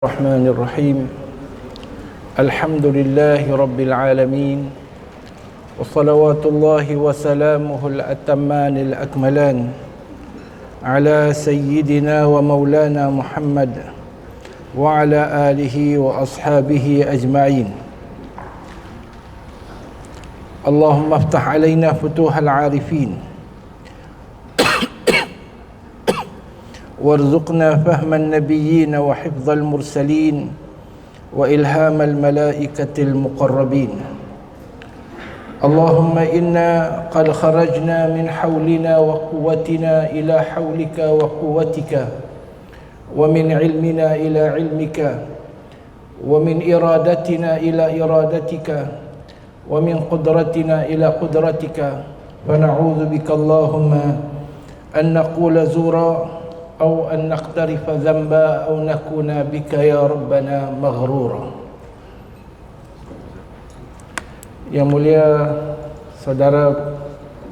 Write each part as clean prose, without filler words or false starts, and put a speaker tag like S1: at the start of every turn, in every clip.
S1: الرحمن الرحيم الحمد لله رب العالمين وصلوات الله وسلامه الأتمان الأكملان على سيدنا ومولانا محمد وعلى آله وأصحابه أجمعين اللهم افتح علينا فتوح العارفين وارزقنا فهم النبيين وحفظ المرسلين وإلهام الملائكة المقربين اللهم إنا قد خرجنا من حولنا وقوتنا إلى حولك وقوتك ومن علمنا إلى علمك ومن إرادتنا إلى إرادتك ومن قدرتنا إلى قدرتك فنعوذ بك اللهم أن نقول زورا أو أن نقترف ذنبا أو نكون بك يا ربنا مغرورا. Yang mulia saudara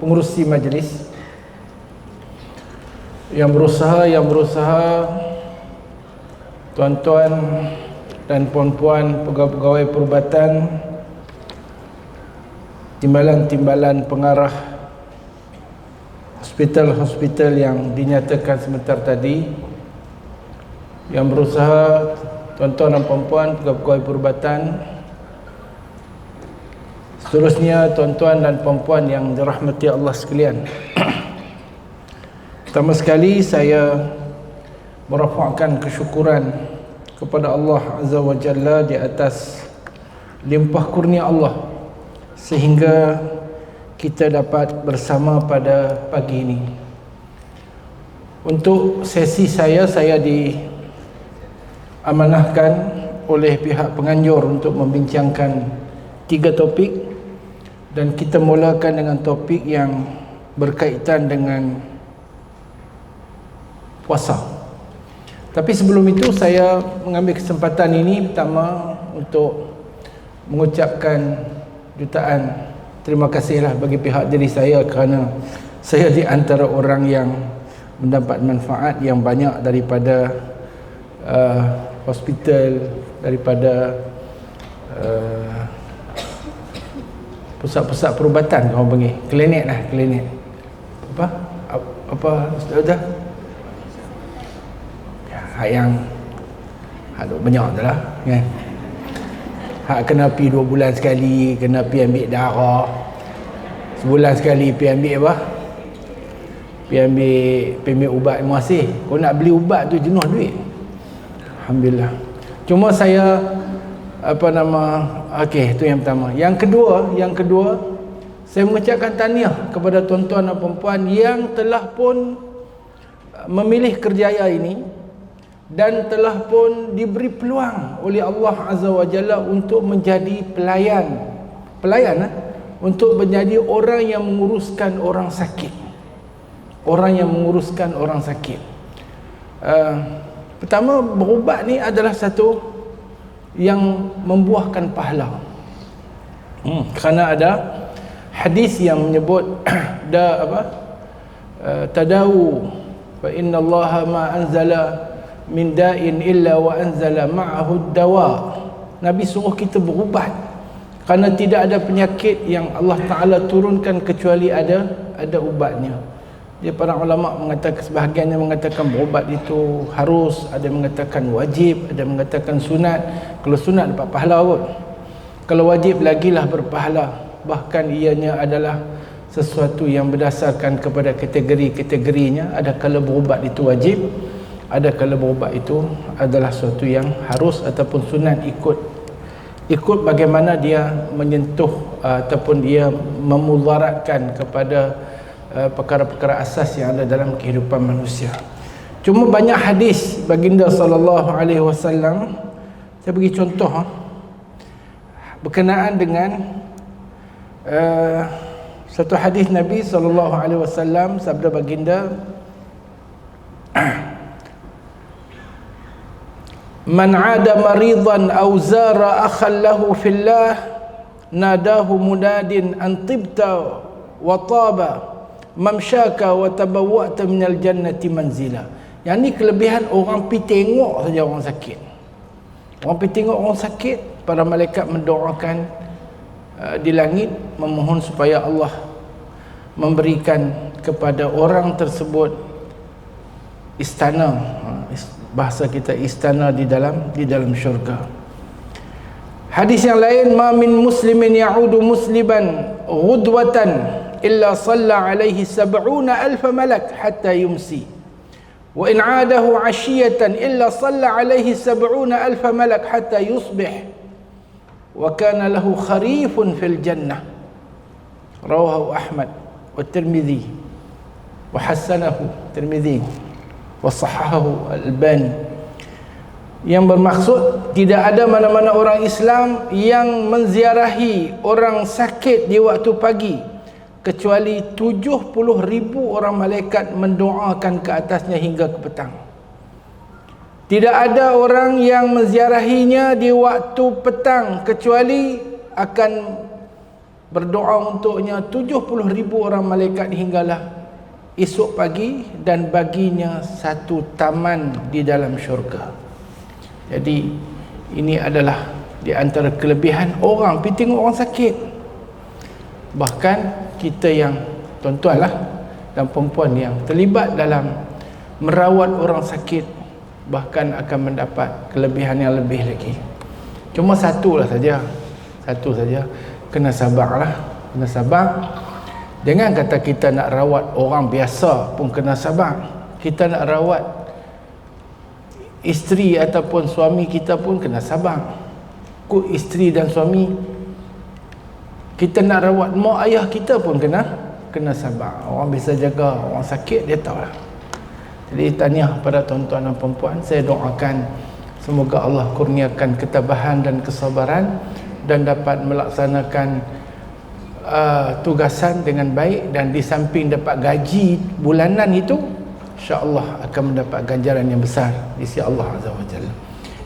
S1: pengurusi majlis yang berusaha, tuan-tuan dan puan-puan pegawai-pegawai perubatan, timbalan-timbalan pengarah hospital-hospital yang dinyatakan sebentar tadi, yang berusaha, tuan-tuan dan puan-puan pegawai perubatan, seterusnya tuan-tuan dan puan-puan yang dirahmati Allah sekalian. Pertama sekali saya merafakkan kesyukuran kepada Allah Azza wa Jalla di atas limpah kurnia Allah sehingga kita dapat bersama pada pagi ini. Untuk sesi saya diamanahkan oleh pihak penganjur untuk membincangkan 3 topik, dan kita mulakan dengan topik yang berkaitan dengan puasa. Tapi sebelum itu saya mengambil kesempatan ini pertama untuk mengucapkan jutaan terima kasihlah bagi pihak diri saya kerana saya di antara orang yang mendapat manfaat yang banyak daripada hospital, daripada pusat-pusat perubatan, orang panggil klinik lah, klinik apa sudah yang banyak dah lah kan. Hak kena pi 2 bulan sekali, kena pi ambil darah. Sebulan sekali pi ambil apa? Pi ambil ubat muasih. Kau nak beli ubat tu jenuh duit. Alhamdulillah. Cuma saya okey, tu yang pertama. Yang kedua, saya mengucapkan tahniah kepada tuan-tuan dan puan-puan yang telah pun memilih kerjaya ini dan telah pun diberi peluang oleh Allah Azza wa Jalla untuk menjadi pelayan untuk menjadi orang yang menguruskan orang sakit. Pertama, berubat ni adalah satu yang membuahkan pahala. Kerana ada hadis yang menyebut tadawu fa inna Allah ma anzala min da'in illa wa anzala ma'ahu dawa. Nabi suruh kita berubat kerana tidak ada penyakit yang Allah Ta'ala turunkan kecuali ada ubatnya. Dia para ulama mengatakan, sebahagiannya mengatakan berubat itu harus, ada mengatakan wajib, ada mengatakan sunat. Kalau sunat dapat pahala kot, kalau wajib lagilah berpahala. Bahkan ianya adalah sesuatu yang berdasarkan kepada kategori-kategorinya. Ada kala berubat itu wajib, ada kala berubat itu adalah sesuatu yang harus ataupun sunat, ikut bagaimana dia menyentuh ataupun dia memudaratkan kepada perkara-perkara asas yang ada dalam kehidupan manusia. Cuma banyak hadis baginda sallallahu alaihi wasallam, saya bagi contoh berkenaan dengan satu hadis Nabi sallallahu alaihi wasallam, sabda baginda, man 'ada maridan aw zara akhan lahu fillah nadahu munadin an tibta wa taba mamsyaka wa tabawwa'ta minal jannati manzila. Yang ni kelebihan orang pi tengok saja orang sakit. Orang pergi tengok orang sakit, para malaikat mendoakan di langit, memohon supaya Allah memberikan kepada orang tersebut istana, bahasa kita istana di dalam syurga. Hadis yang lain, ma min muslimin ya'udu musliman ghudwatan illa salla alaihi 70,000 malak hatta yumsi, wa in 'adahu 'ashiyatan illa salla alaihi 70,000 malak hatta yusbih, wa kana lahu kharifun fil jannah. Rawahu Ahmad wa Tirmidzi wa hasanahu Tirmidzi wa sahahahu Al-Albani. Yang bermaksud, tidak ada mana-mana orang Islam yang menziarahi orang sakit di waktu pagi kecuali 70,000 orang malaikat mendoakan ke atasnya hingga ke petang. Tidak ada orang yang menziarahinya di waktu petang kecuali akan berdoa untuknya 70,000 orang malaikat hinggalah esok pagi, dan baginya satu taman di dalam syurga. Jadi ini adalah di antara kelebihan orang pergi tengok orang sakit. Bahkan kita yang tuan-tuan lah dan perempuan yang terlibat dalam merawat orang sakit, bahkan akan mendapat kelebihan yang lebih lagi. Cuma satu saja, kena sabar lah, kena sabar. Jangan kata kita nak rawat orang biasa pun kena sabar. Kita nak rawat isteri ataupun suami kita pun kena sabar. Kok isteri dan suami, kita nak rawat mak ayah kita pun kena sabar. Orang bisa jaga orang sakit, dia tahu lah. Jadi tahniah pada tuan-tuan dan perempuan. Saya doakan semoga Allah kurniakan ketabahan dan kesabaran dan dapat melaksanakan tugasan dengan baik, dan di samping dapat gaji bulanan itu, insya-Allah akan mendapat ganjaran yang besar di sisi Allah Azza wa Jalla.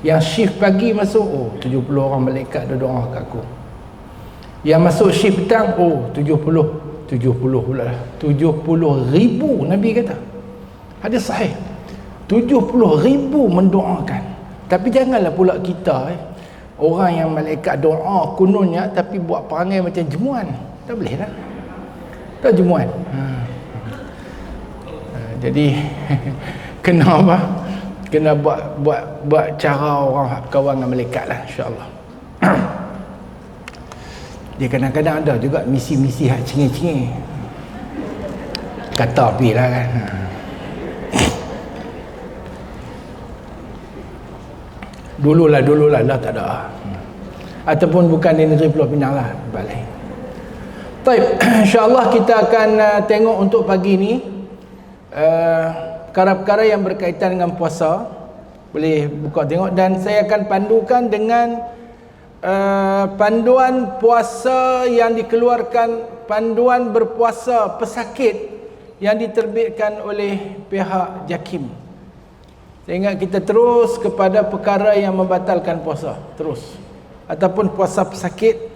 S1: Yang shift pagi masuk, 70 orang malaikat doa kat aku. Yang masuk shift petang, 70 pula lah. 70,000 Nabi kata. Hadis sahih. 70,000 mendoakan. Tapi janganlah pula kita orang yang malaikat doa kononnya tapi buat perangai macam jemuan. Tak boleh lah. Tak jemuan. Jadi kena apa? Kena buat cara orang kawan dengan malaikat lah, insya-Allah. Dia kadang-kadang ada juga misi-misi hak cengih-cengih. Kata api lah kan. Dululah dah tak ada. Ataupun bukan di negeri Pulau Pinang lah, balik. Baik, insya-Allah kita akan tengok untuk pagi ni perkara-perkara yang berkaitan dengan puasa. Boleh buka tengok, dan saya akan pandukan dengan panduan puasa yang dikeluarkan, panduan berpuasa pesakit yang diterbitkan oleh pihak JAKIM. Saya ingat kita terus kepada perkara yang membatalkan puasa terus, ataupun puasa pesakit.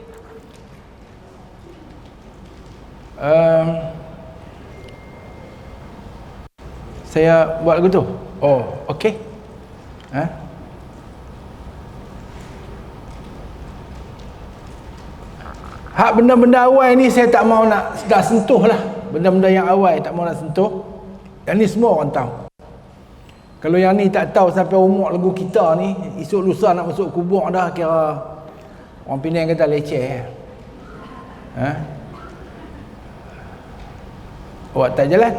S1: Saya buat lagu tu. Okey. Hak benda-benda awal ni saya tak mau nak sentuh lah. Benda-benda yang awal tak mau nak sentuh. Yang ni semua orang tahu. Kalau yang ni tak tahu sampai umur lagu kita ni, esok lusa nak masuk kubur dah, kira orang Penang kata leceh. Awak tak jalan.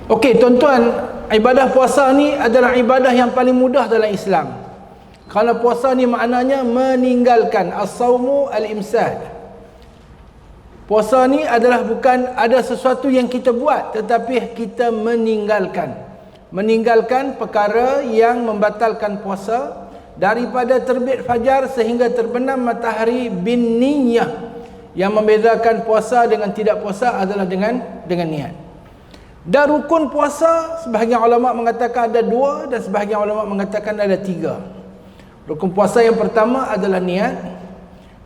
S1: Okey tuan-tuan, ibadah puasa ni adalah ibadah yang paling mudah dalam Islam. Kerana puasa ni maknanya meninggalkan, as-saumu al-imsak. Puasa ni adalah bukan ada sesuatu yang kita buat, tetapi kita meninggalkan perkara yang membatalkan puasa, daripada terbit fajar sehingga terbenam matahari bin niyah. Yang membezakan puasa dengan tidak puasa adalah dengan niat. Dan rukun puasa, sebahagian ulama mengatakan ada 2 dan sebahagian ulama mengatakan ada 3. Rukun puasa yang pertama adalah niat,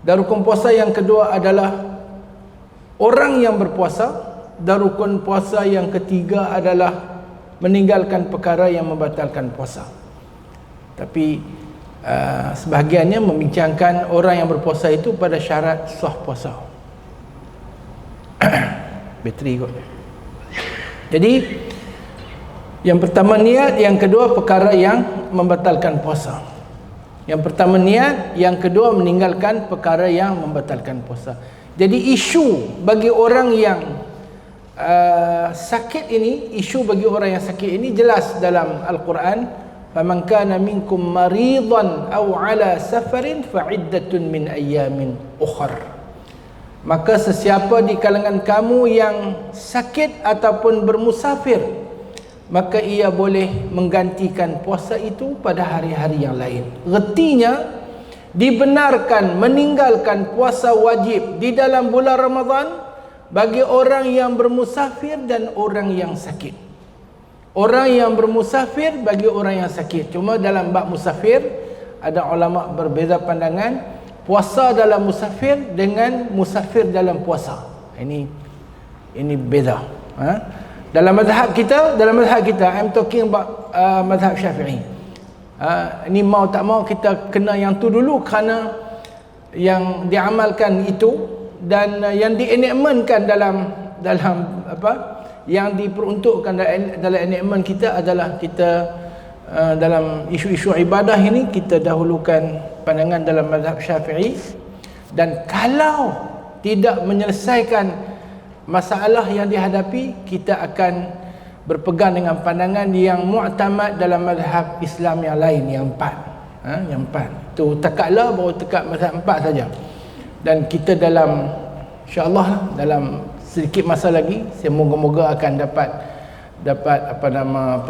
S1: dan rukun puasa yang kedua adalah orang yang berpuasa dan rukun puasa yang ketiga adalah meninggalkan perkara yang membatalkan puasa. Tapi sebahagiannya membincangkan orang yang berpuasa itu pada syarat sah puasa. Bateri kot. Jadi yang pertama niat, yang kedua perkara yang membatalkan puasa. Yang pertama niat, yang kedua meninggalkan perkara yang membatalkan puasa. Jadi isu bagi orang yang sakit ini, isu bagi orang yang sakit ini jelas dalam Al-Quran. Faman kana minkum maridan aw ala safarin fa iddatun min ayyamin ukhra. Maka sesiapa di kalangan kamu yang sakit ataupun bermusafir, maka ia boleh menggantikan puasa itu pada hari-hari yang lain. Retinya dibenarkan meninggalkan puasa wajib di dalam bulan Ramadan bagi orang yang bermusafir dan orang yang sakit. Orang yang bermusafir bagi orang yang sakit. Cuma dalam bab musafir ada ulama berbeza pandangan, puasa dalam musafir dengan musafir dalam puasa. Ini beza. Dalam mazhab kita, I'm talking about mazhab Syafi'i. Ini mau tak mau kita kena yang tu dulu kerana yang diamalkan itu dan yang dienikmankan dalam apa yang diperuntukkan dalam enakmen kita adalah kita dalam isu-isu ibadah ini kita dahulukan pandangan dalam mazhab Syafi'i. Dan kalau tidak menyelesaikan masalah yang dihadapi, kita akan berpegang dengan pandangan yang mu'tamad dalam mazhab Islam yang lain, yang empat. Yang empat itu takaklah baru tekak mazhab empat saja. Dan kita dalam insya-Allah dalam sedikit masa lagi, saya moga-moga akan dapat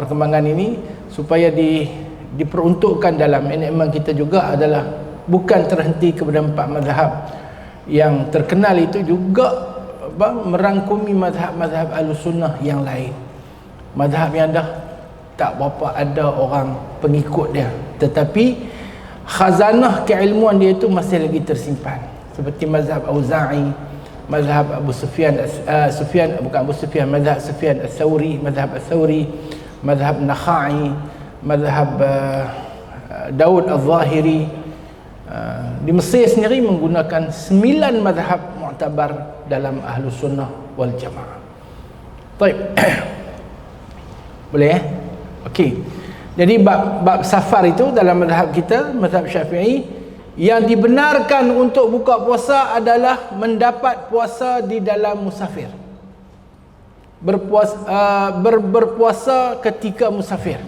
S1: perkembangan ini supaya diperuntukkan dalam enakmen kita juga adalah bukan terhenti kepada empat mazhab yang terkenal itu, juga merangkumi mazhab Ahlussunnah yang lain. Mazhab yang dah tak berapa ada orang pengikut dia, tetapi khazanah keilmuan dia itu masih lagi tersimpan, seperti mazhab Auza'i, mazhab Abu Sufyan, mazhab Sufyan Ats-Tsauri, mazhab Ats-Tsauri, mazhab Nakha'i, mazhab Daud Al-Zahiri. Di Mesir sendiri menggunakan 9 mazhab mu'tabar dalam Ahlus Sunnah wal Jamaah. Baik. Boleh Okey. Jadi bab safar itu dalam mazhab kita, mazhab Syafi'i, yang dibenarkan untuk buka puasa adalah mendapat puasa di dalam musafir. Berpuasa ketika musafir.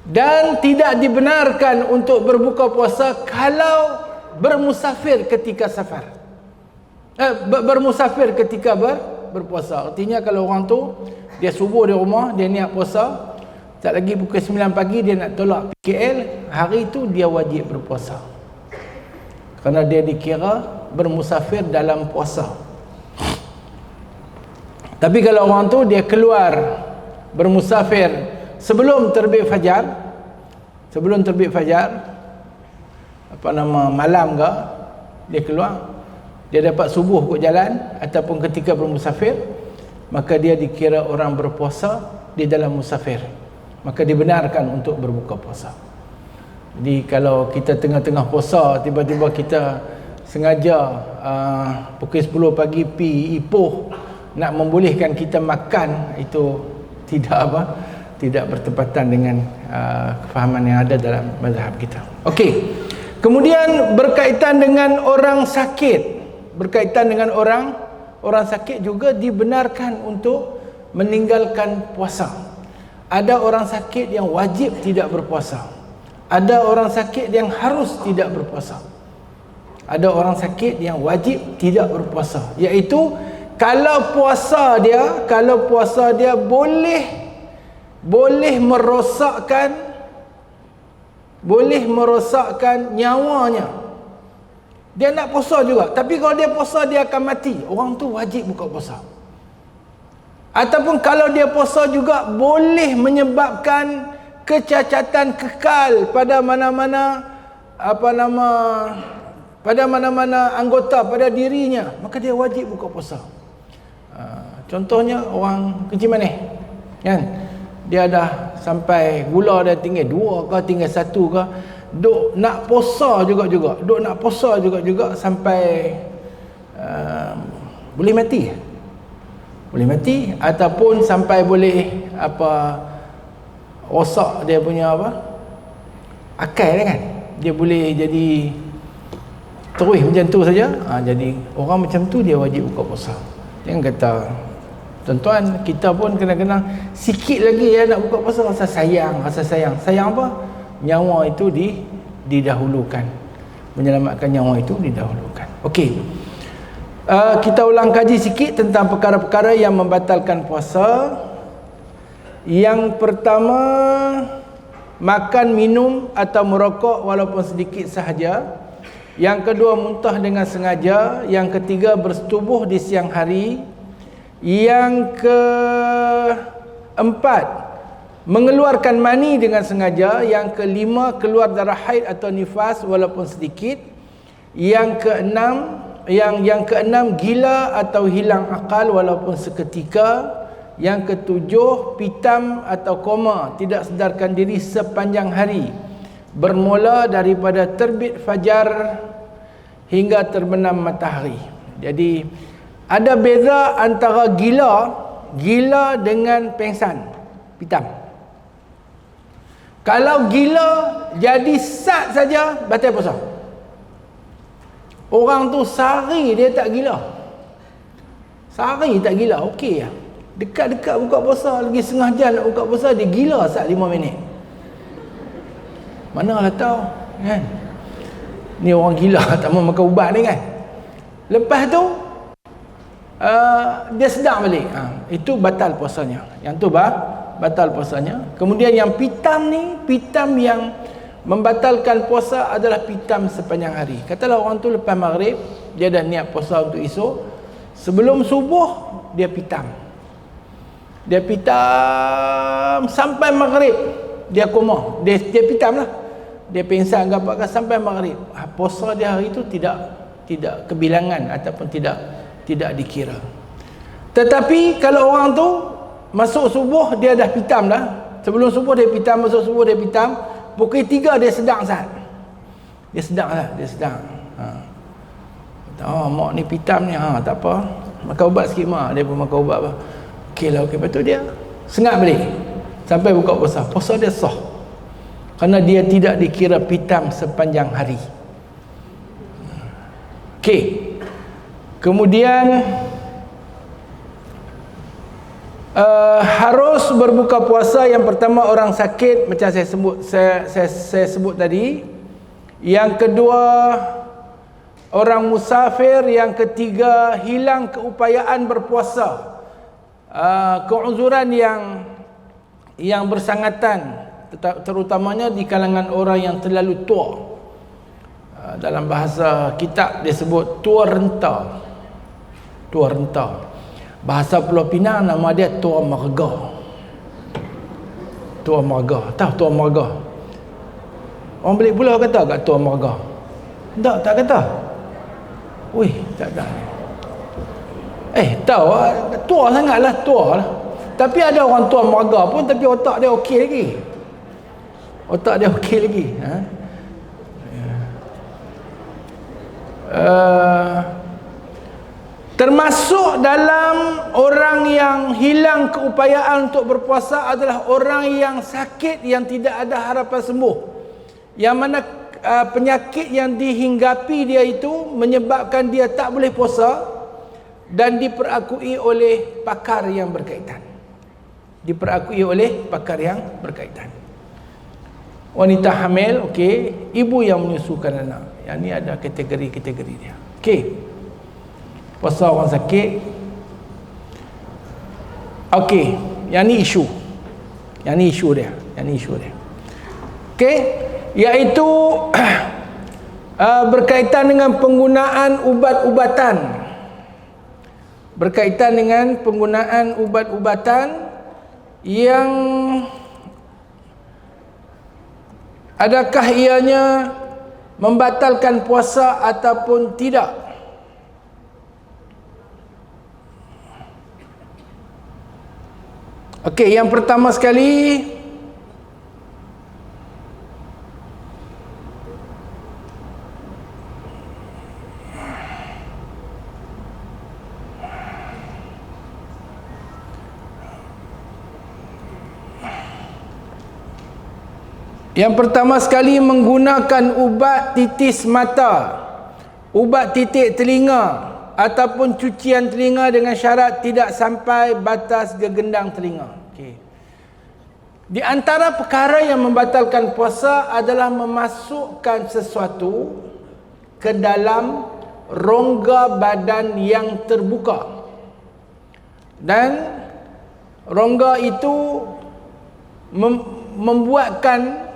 S1: Dan tidak dibenarkan untuk berbuka puasa kalau bermusafir ketika safar. Bermusafir ketika berpuasa. Artinya kalau orang tu dia subuh di rumah, dia niat puasa, tak lagi pukul 9 pagi dia nak tolak PKL, hari itu dia wajib berpuasa. Kerana dia dikira bermusafir dalam puasa. Tapi kalau orang tu dia keluar bermusafir sebelum terbit fajar, malam ke, dia keluar, dia dapat subuh kot jalan ataupun ketika bermusafir, maka dia dikira orang berpuasa di dalam musafir. Maka dibenarkan untuk berbuka puasa. Jadi kalau kita tengah-tengah puasa, tiba-tiba kita sengaja pukul 10 pagi pi Ipoh nak membolehkan kita makan, itu tidak bertepatan dengan kefahaman yang ada dalam mazhab kita. Okey. Kemudian berkaitan dengan orang sakit, orang sakit juga dibenarkan untuk meninggalkan puasa. Ada orang sakit yang wajib tidak berpuasa. Ada orang sakit yang harus tidak berpuasa. Ada orang sakit yang wajib tidak berpuasa, iaitu kalau puasa dia boleh merosakkan nyawanya. Dia nak puasa juga, tapi kalau dia puasa dia akan mati, orang tu wajib buka puasa. Ataupun kalau dia puasa juga boleh menyebabkan kecacatan kekal pada mana-mana anggota pada dirinya, maka dia wajib buka puasa. Contohnya orang kencing manis, kan? Dia dah sampai gula dah tinggal 2 ke tinggal 1 ke, duk nak puasa juga-juga, duk nak puasa juga-juga sampai boleh mati. Boleh mati ataupun sampai boleh apa, rosak dia punya apa, akal dia kan. Dia boleh jadi terus macam tu saja. Jadi orang macam tu dia wajib buka puasa. Jangan kata, tuan-tuan, kita pun kadang-kadang sikit lagi nak buka puasa, rasa sayang. Sayang apa? Nyawa itu didahulukan. Menyelamatkan nyawa itu didahulukan. Okey. Kita ulang kaji sikit tentang perkara-perkara yang membatalkan puasa. Yang pertama, makan, minum atau merokok walaupun sedikit sahaja. Yang kedua, muntah dengan sengaja. Yang ketiga, bersetubuh di siang hari. Yang keempat, mengeluarkan mani dengan sengaja. Yang kelima, keluar darah haid atau nifas walaupun sedikit. Yang keenam, gila atau hilang akal walaupun seketika. Yang ketujuh, pitam atau koma, tidak sedarkan diri sepanjang hari, bermula daripada terbit fajar hingga terbenam matahari. Jadi ada beza antara gila dengan pengsan, pitam. Kalau gila jadi sat saja, batal puasa. Orang tu sehari dia tak gila, sehari tak gila, okey lah. Dekat-dekat buka puasa, lagi setengah jam nak buka puasa, dia gila saat 5 minit. Manalah tahu, kan? Ni orang gila tak mau makan ubat ni, kan? Lepas tu dia sedar balik. Itu batal puasanya. Yang tu batal puasanya. Kemudian yang pitam ni, pitam yang membatalkan puasa adalah pitam sepanjang hari. Katalah orang tu lepas maghrib dia dah niat puasa untuk esok, sebelum subuh dia pitam. Dia pitam sampai maghrib, dia koma. Dia pitam lah. Dia pingsan ke apa sampai maghrib. Puasa dia hari itu tidak kebilangan ataupun tidak dikira. Tetapi kalau orang tu masuk subuh dia dah pitam dah. Sebelum subuh dia pitam, masuk subuh dia pitam. Pukul 3 dia sedang sat. Dia sedang lah, dia sedang. Mak ni pitam ni, tak apa. Makan ubat sikit mak. Dia pun makan ubat apa. Okey lah, okey. Lepas tu dia sengat balik sampai buka puasa. Puasa dia sah kerana dia tidak dikira pitam sepanjang hari. Okey. Kemudian harus berbuka puasa. Yang pertama orang sakit, macam saya sebut tadi. Yang kedua orang musafir. Yang ketiga hilang keupayaan berpuasa. Keuzuran yang bersangatan, terutamanya di kalangan orang yang terlalu tua. Dalam bahasa kitab dia sebut tua renta. Tua renta. Bahasa Pulau Pinang nama dia tua marga. Tua marga. Tahu tua marga? Orang balik pulau kata kat tua marga? Tak kata. Wih, tak. Tahu tua sangatlah, tua lah. Tapi ada orang tua marga pun tapi otak dia okey lagi. Otak dia okey lagi. Termasuk dalam orang yang hilang keupayaan untuk berpuasa adalah orang yang sakit yang tidak ada harapan sembuh. Yang mana penyakit yang dihinggapi dia itu menyebabkan dia tak boleh puasa dan diperakui oleh pakar yang berkaitan. Diperakui oleh pakar yang berkaitan. Wanita hamil, okey, ibu yang menyusukan anak. Yang ni ada kategori-kategori dia. Okey. Puasa orang sakit. Okey, yang ni isu. Yang ni isu dia. Okey, iaitu berkaitan dengan penggunaan ubat-ubatan. Berkaitan dengan penggunaan ubat-ubatan yang adakah ianya membatalkan puasa ataupun tidak. Okey, yang pertama sekali, menggunakan ubat titis mata, ubat titik telinga ataupun cucian telinga dengan syarat tidak sampai batas gegendang telinga. Okey. Di antara perkara yang membatalkan puasa adalah memasukkan sesuatu ke dalam rongga badan yang terbuka. Dan rongga itu membuatkan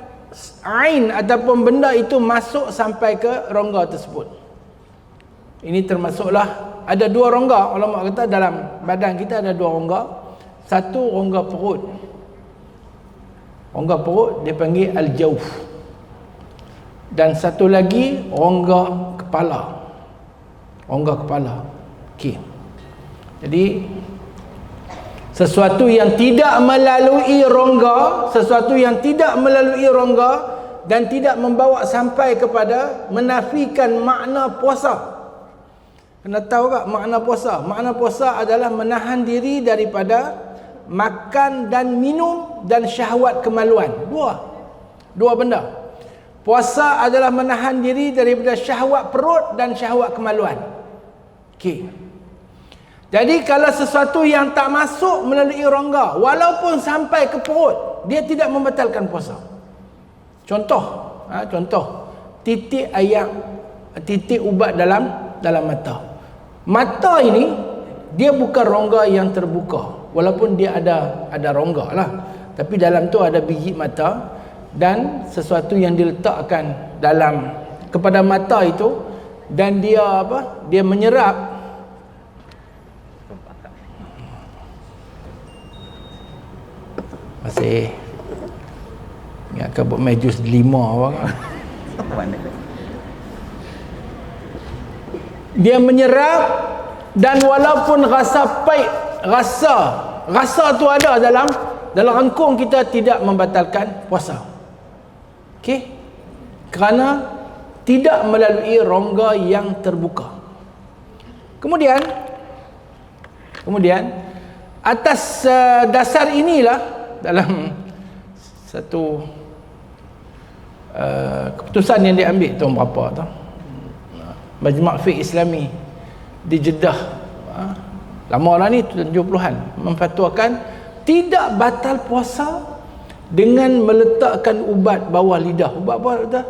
S1: ain ataupun benda itu masuk sampai ke rongga tersebut. Ini termasuklah, ada dua rongga. Ulama kata dalam badan kita ada dua rongga. Satu rongga perut. Rongga perut dia panggil al-jawf. Dan satu lagi rongga kepala. Rongga kepala. Okey. Jadi sesuatu yang tidak melalui rongga, dan tidak membawa sampai kepada menafikan makna puasa. Kena tahu tak makna puasa? Makna puasa adalah menahan diri daripada makan dan minum dan syahwat kemaluan. Dua benda. Puasa adalah menahan diri daripada syahwat perut dan syahwat kemaluan. Okey. Jadi kalau sesuatu yang tak masuk melalui rongga, walaupun sampai ke perut, dia tidak membatalkan puasa. Contoh, titik ubat dalam mata. Mata ini dia bukan rongga yang terbuka, walaupun dia ada rongga lah, tapi dalam tu ada biji mata dan sesuatu yang diletakkan dalam kepada mata itu, dan dia menyerap masih ingatkan buat majus 5 orang. Dia menyerap, dan walaupun rasa pahit, rasa tu ada dalam rengkung kita, tidak membatalkan puasa. Okey? Kerana tidak melalui rongga yang terbuka. Kemudian atas dasar inilah, dalam satu keputusan yang diambil tahun berapa tu, Majma' Fiqh Islami di Jeddah, lama lah ni, 70-an, memfatwakan tidak batal puasa dengan meletakkan ubat bawah lidah. Ubat apa tu?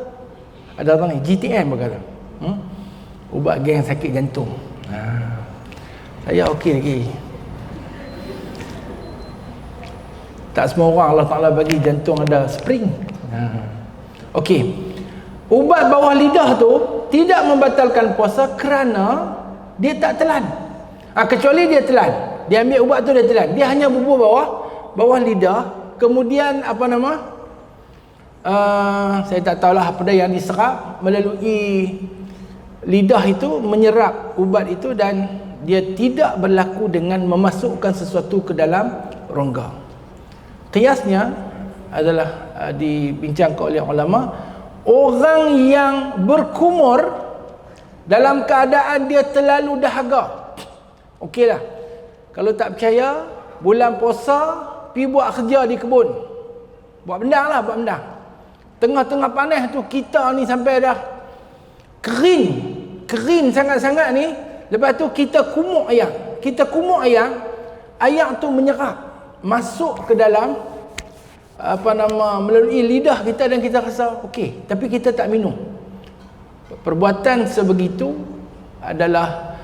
S1: Ada orang ni GTM berkata, ubat geng sakit jantung. Saya okey lagi. Tak semua orang Allah Ta'ala bagi jantung ada spring. Okey. Ubat bawah lidah tu tidak membatalkan puasa kerana dia tak telan. Kecuali dia telan. Dia ambil ubat tu, dia telan. Dia hanya bubur bawah lidah. Kemudian saya tak tahulah apa yang diserap melalui lidah itu, menyerap ubat itu, dan dia tidak berlaku dengan memasukkan sesuatu ke dalam rongga. Qiyasnya adalah dibincangkan oleh ulama, orang yang berkumur dalam keadaan dia terlalu dahaga. Okeylah, kalau tak percaya, bulan puasa pergi buat kerja di kebun, buat bendang. Tengah-tengah panas tu, kita ni sampai dah kering sangat-sangat ni. Lepas tu kita kumuk ayam, ayam tu menyerap masuk ke dalam melalui lidah kita, dan kita rasa okey, tapi kita tak minum. Perbuatan sebegitu adalah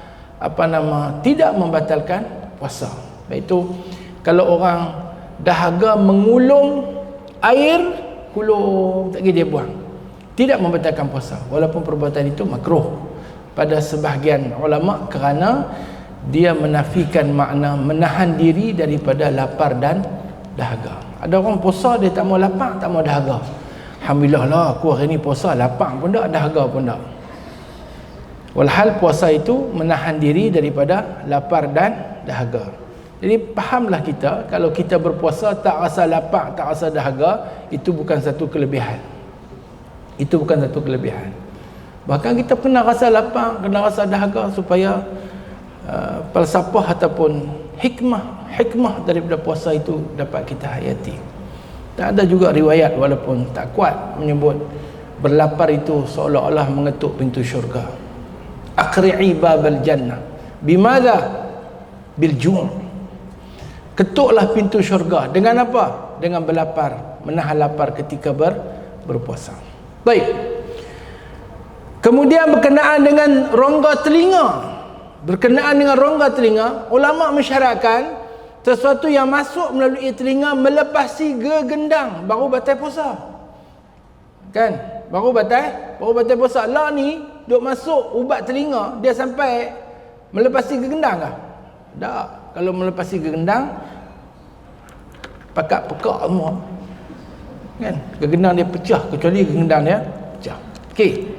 S1: tidak membatalkan puasa. Iaitu kalau orang dahaga mengulung air, kulung tak dia buang, tidak membatalkan puasa, walaupun perbuatan itu makruh pada sebahagian ulama, kerana dia menafikan makna menahan diri daripada lapar dan dahaga. Ada orang puasa dia tak mau lapar, tak mau dahaga. Alhamdulillah lah, aku hari ni puasa, lapar pun tak, dahaga pun tak. Walhal puasa itu menahan diri daripada lapar dan dahaga. Jadi fahamlah kita, kalau kita berpuasa tak rasa lapar, tak rasa dahaga, itu bukan satu kelebihan. Itu bukan satu kelebihan. Bahkan kita kena rasa lapar, kena rasa dahaga supaya falsafah ataupun hikmah daripada puasa itu dapat kita hayati. Tak ada juga riwayat walaupun tak kuat menyebut berlapar itu seolah-olah mengetuk pintu syurga. Aqri'i babal jannah. Bimadha? Bil ju'. Ketuklah pintu syurga. Dengan apa? Dengan berlapar, menahan lapar ketika berpuasa. Baik. Kemudian berkenaan dengan rongga telinga. Berkenaan dengan rongga telinga, ulama mensyaratkan sesuatu yang masuk melalui telinga melepasi gegendang baru batal puasa. Kan? Baru batal puasa. Lah ni duk masuk ubat telinga, dia sampai melepasi gegendang kah? Tak. Kalau melepasi gegendang, pakak-pakak semua. Kan? Gegendang dia pecah, kecuali gegendang dia pecah. Okey.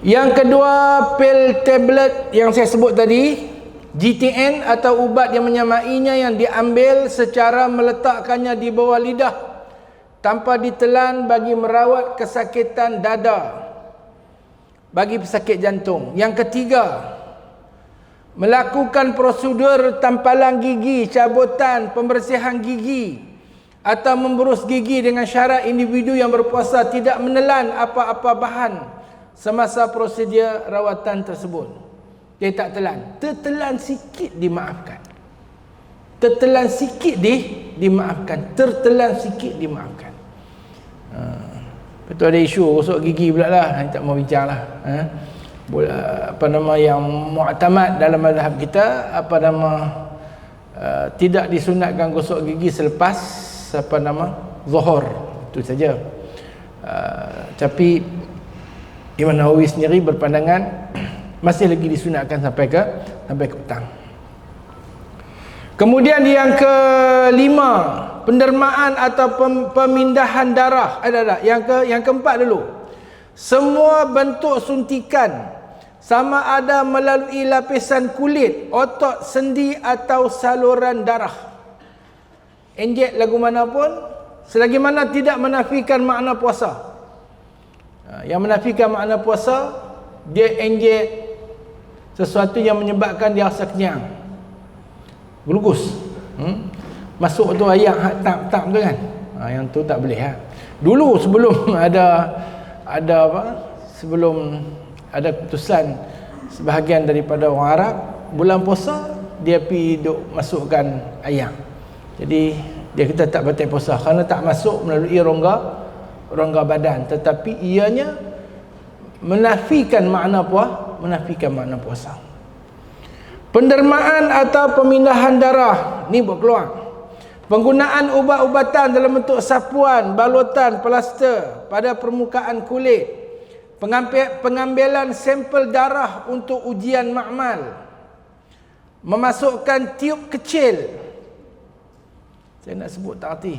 S1: Yang kedua, pil tablet yang saya sebut tadi, GTN atau ubat yang menyamainya yang diambil secara meletakkannya di bawah lidah tanpa ditelan bagi merawat kesakitan dada, bagi pesakit jantung. Yang ketiga, melakukan prosedur tampalan gigi, cabutan, pembersihan gigi atau memberus gigi dengan syarat individu yang berpuasa tidak menelan apa-apa bahan semasa prosedur rawatan tersebut. Dia tak telan. Tertelan sikit dimaafkan. Tertelan sikit dimaafkan. Tertelan sikit dimaafkan. Betul ada isu gosok gigi pula lah. Tak mau bincang lah. Apa nama yang mu'tamad dalam mazhab kita, apa nama, tidak disunatkan gosok gigi selepas apa nama zuhur. Itu saja. Tapi Imam Nawawi sendiri berpandangan masih lagi disunatkan sampai ke petang. Kemudian yang kelima, pendermaan atau pemindahan darah. Yang keempat dulu. Semua bentuk suntikan, sama ada melalui lapisan kulit, otot, sendi atau saluran darah. Injek lagu mana pun, selagi mana tidak menafikan makna puasa. Yang menafikan makna puasa, dia injek sesuatu yang menyebabkan dia rasa kenyang, glukus. Masuk tu ayak tak tu kan. Yang tu tak boleh. Dulu sebelum ada apa, sebelum ada keputusan sebahagian daripada orang Arab, bulan puasa dia pergi duk masukkan ayak. Jadi dia kata tak batal puasa kerana tak masuk melalui rongga badan, tetapi ianya menafikan makna puasa. Pendermaan atau pemindahan darah ni buat keluar. Penggunaan ubat-ubatan dalam bentuk sapuan, balutan, plaster pada permukaan kulit. Pengambilan sampel darah untuk ujian makmal. Memasukkan tiub kecil. Saya nak sebut tak arti.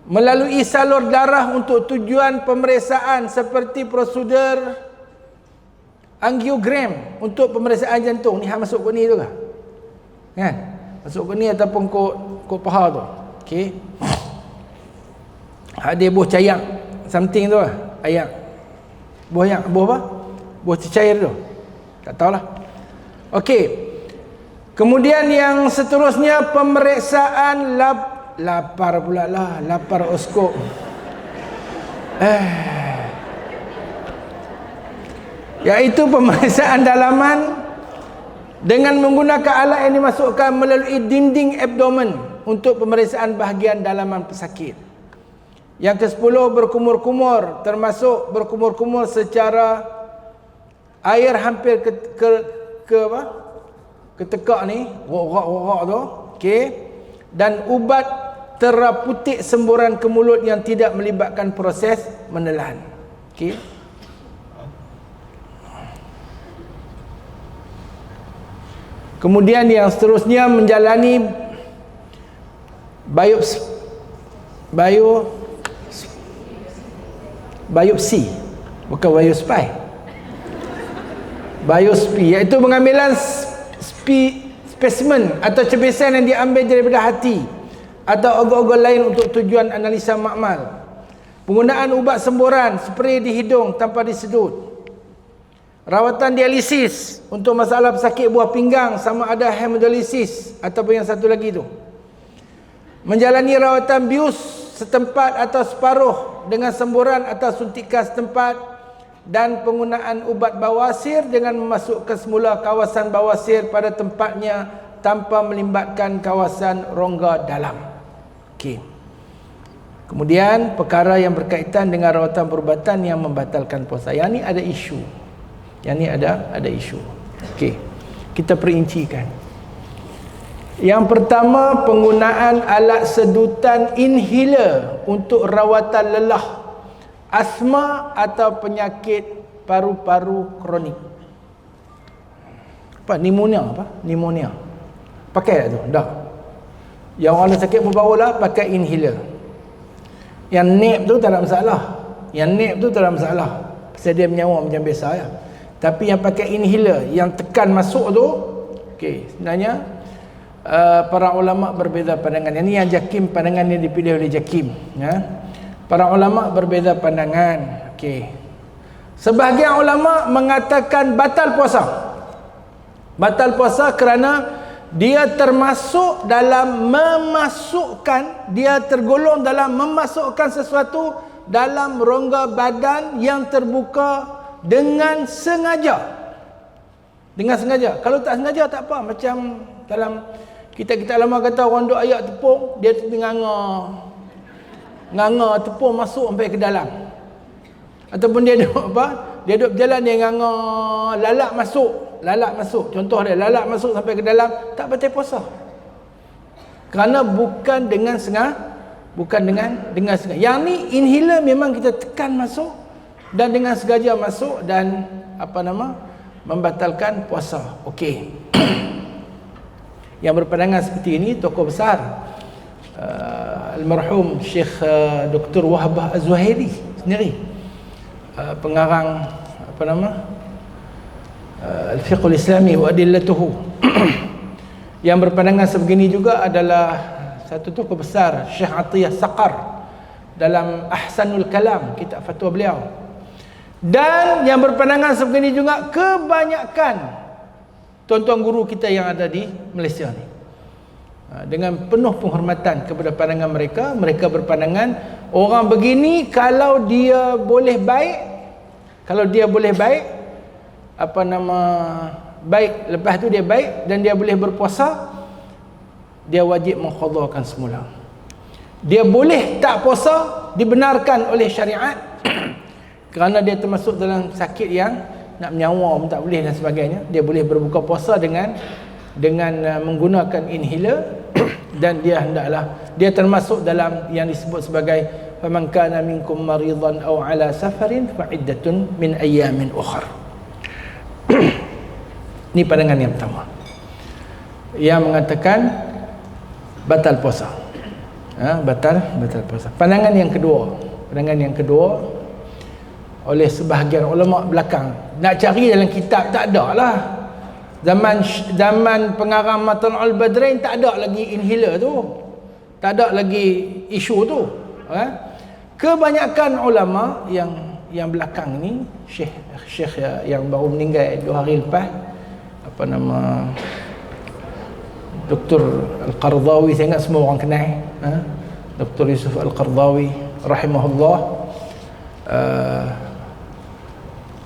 S1: Melalui salur darah untuk tujuan pemeriksaan seperti prosedur angiogram untuk pemeriksaan jantung. Ni hak masuk kot ni tu kah? Kan? Masuk kot ni ataupun kot paha tu. Okey. Hak dia buah cayak something tu lah. Ayak. Buah apa? Buah cecair tu. Tak tahulah. Okey. Kemudian yang seterusnya pemeriksaan lapar pula lah, lapar oskop. Iaitu pemeriksaan dalaman dengan menggunakan alat yang dimasukkan melalui dinding abdomen untuk pemeriksaan bahagian dalaman pesakit. Yang ke-10 berkumur-kumur, termasuk berkumur-kumur secara air hampir ke tekak ni, wak tu, okey. Dan ubat teraputik semburan ke mulut yang tidak melibatkan proses menelan. Okey. Kemudian yang seterusnya menjalani biopsi, bukan biopsi, iaitu pengambilan spesimen atau cebisan yang diambil daripada hati atau organ-organ lain untuk tujuan analisa makmal. Penggunaan ubat semburan, spray di hidung tanpa disedut. Rawatan dialisis untuk masalah pesakit buah pinggang sama ada hemodialisis ataupun yang satu lagi tu. Menjalani rawatan bius setempat atau separuh dengan semburan atau suntikan setempat, dan penggunaan ubat bawasir dengan memasukkan semula kawasan bawasir pada tempatnya tanpa melibatkan kawasan rongga dalam. Okey. Kemudian perkara yang berkaitan dengan rawatan perubatan yang membatalkan puasa. Yang ni ada isu. Yang ni ada isu. Okey. Kita perincikan. Yang pertama, penggunaan alat sedutan inhaler untuk rawatan lelah, asma atau penyakit paru-paru kronik. Apa? Pneumonia apa? Pneumonia. Pakai tak tu? Dah. Yang orang sakit paru-paru lah pakai inhaler. Yang nip tu tak ada masalah. Yang nip tu tak ada masalah. Pasal dia menyawa macam biasa ya. Tapi yang pakai inhaler, yang tekan masuk tu, okey, sebenarnya para ulama berbeza pandangan. Yang ni yang Jakim, pandangan yang dipilih oleh Jakim, ya. Para ulama berbeza pandangan. Okey. Sebahagian ulama mengatakan batal puasa. Batal puasa kerana dia termasuk dalam memasukkan, dia tergolong dalam memasukkan sesuatu dalam rongga badan yang terbuka dengan sengaja. Dengan sengaja. Kalau tak sengaja tak apa. Macam dalam kita lama kata orang duk ayak tepung, dia nganga tepung masuk sampai ke dalam. Ataupun dia duk apa? Dia duk berjalan, dia nganga lalat masuk. Contoh dia lalat masuk sampai ke dalam, tak batal puasa. Kerana bukan dengan sengaja, bukan dengan sengaja. Yang ni inhaler memang kita tekan masuk dan dengan sengaja masuk dan membatalkan puasa. Okey. Yang berpandangan seperti ini tokoh besar almarhum Syekh Dr. Wahbah Az-Zuhairi sendiri, pengarang Al-Fiqh Al-Islami wa Adillatuhu. Yang berpandangan sebegini juga adalah satu tokoh besar, Syekh Atiyah Saqar, dalam Ahsanul Kalam, kitab fatwa beliau. Dan yang berpandangan sebegini juga kebanyakan tuan-tuan guru kita yang ada di Malaysia ni. Dengan penuh penghormatan kepada pandangan mereka, mereka berpandangan orang begini kalau dia boleh baik, baik, lepas tu dia baik dan dia boleh berpuasa, dia wajib mengqadhakan semula. Dia boleh tak puasa dibenarkan oleh syariat kerana dia termasuk dalam sakit yang nak menyawa pun tak boleh dan sebagainya. Dia boleh berbuka puasa dengan menggunakan inhaler dan dia termasuk dalam yang disebut sebagai faman kana minkum maridan aw ala safarin fa iddatun min ayyamin ukhra. Ini pandangan yang pertama, yang mengatakan batal puasa. Batal puasa. Pandangan yang kedua oleh sebahagian ulama belakang, nak cari dalam kitab tak ada lah. Zaman pengarang Matan Al-Badrain tak ada lagi inhaler tu, tak ada lagi isu tu. Kebanyakan ulama yang belakang ni, Syekh yang baru meninggal 2 hari lepas, Dr. Al-Qardawi, saya ingat semua orang kenal, Dr. Yusuf Al-Qardawi rahimahullah.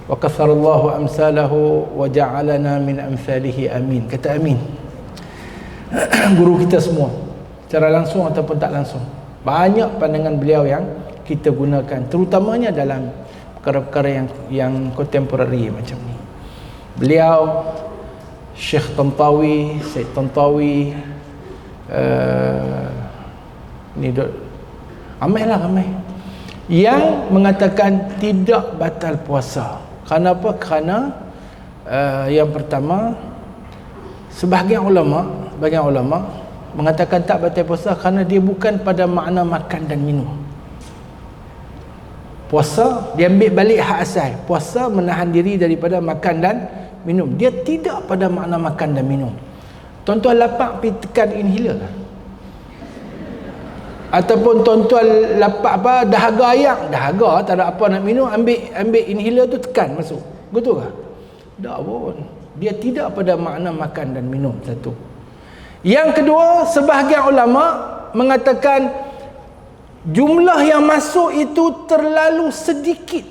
S1: Wa katharallahu amsalahu wa ja'alana min amsalihi, amin. Kata amin. Guru kita semua, secara langsung ataupun tak langsung, banyak pandangan beliau yang kita gunakan, terutamanya dalam perkara-perkara yang kontemporari macam ni. Beliau, Syekh Tantawi, Syekh Tantawi, ni ramai yang mengatakan tidak batal puasa. Kenapa? Kerana yang pertama, sebahagian ulama mengatakan tak batal puasa kerana dia bukan pada makna makan dan minum. Puasa dia ambil balik hak asal. Puasa menahan diri daripada makan dan minum. Dia tidak pada makna makan dan minum. Tuan-tuan lapak pergi tekan inhaler lah. Ataupun tuan-tuan lapak apa, dahaga ayam, dahaga tak ada apa nak minum, ambil inhaler tu tekan masuk. Betul ke? Tak pun. Dia tidak pada makna makan dan minum. Satu. Yang kedua, sebahagian ulama mengatakan jumlah yang masuk itu terlalu sedikit.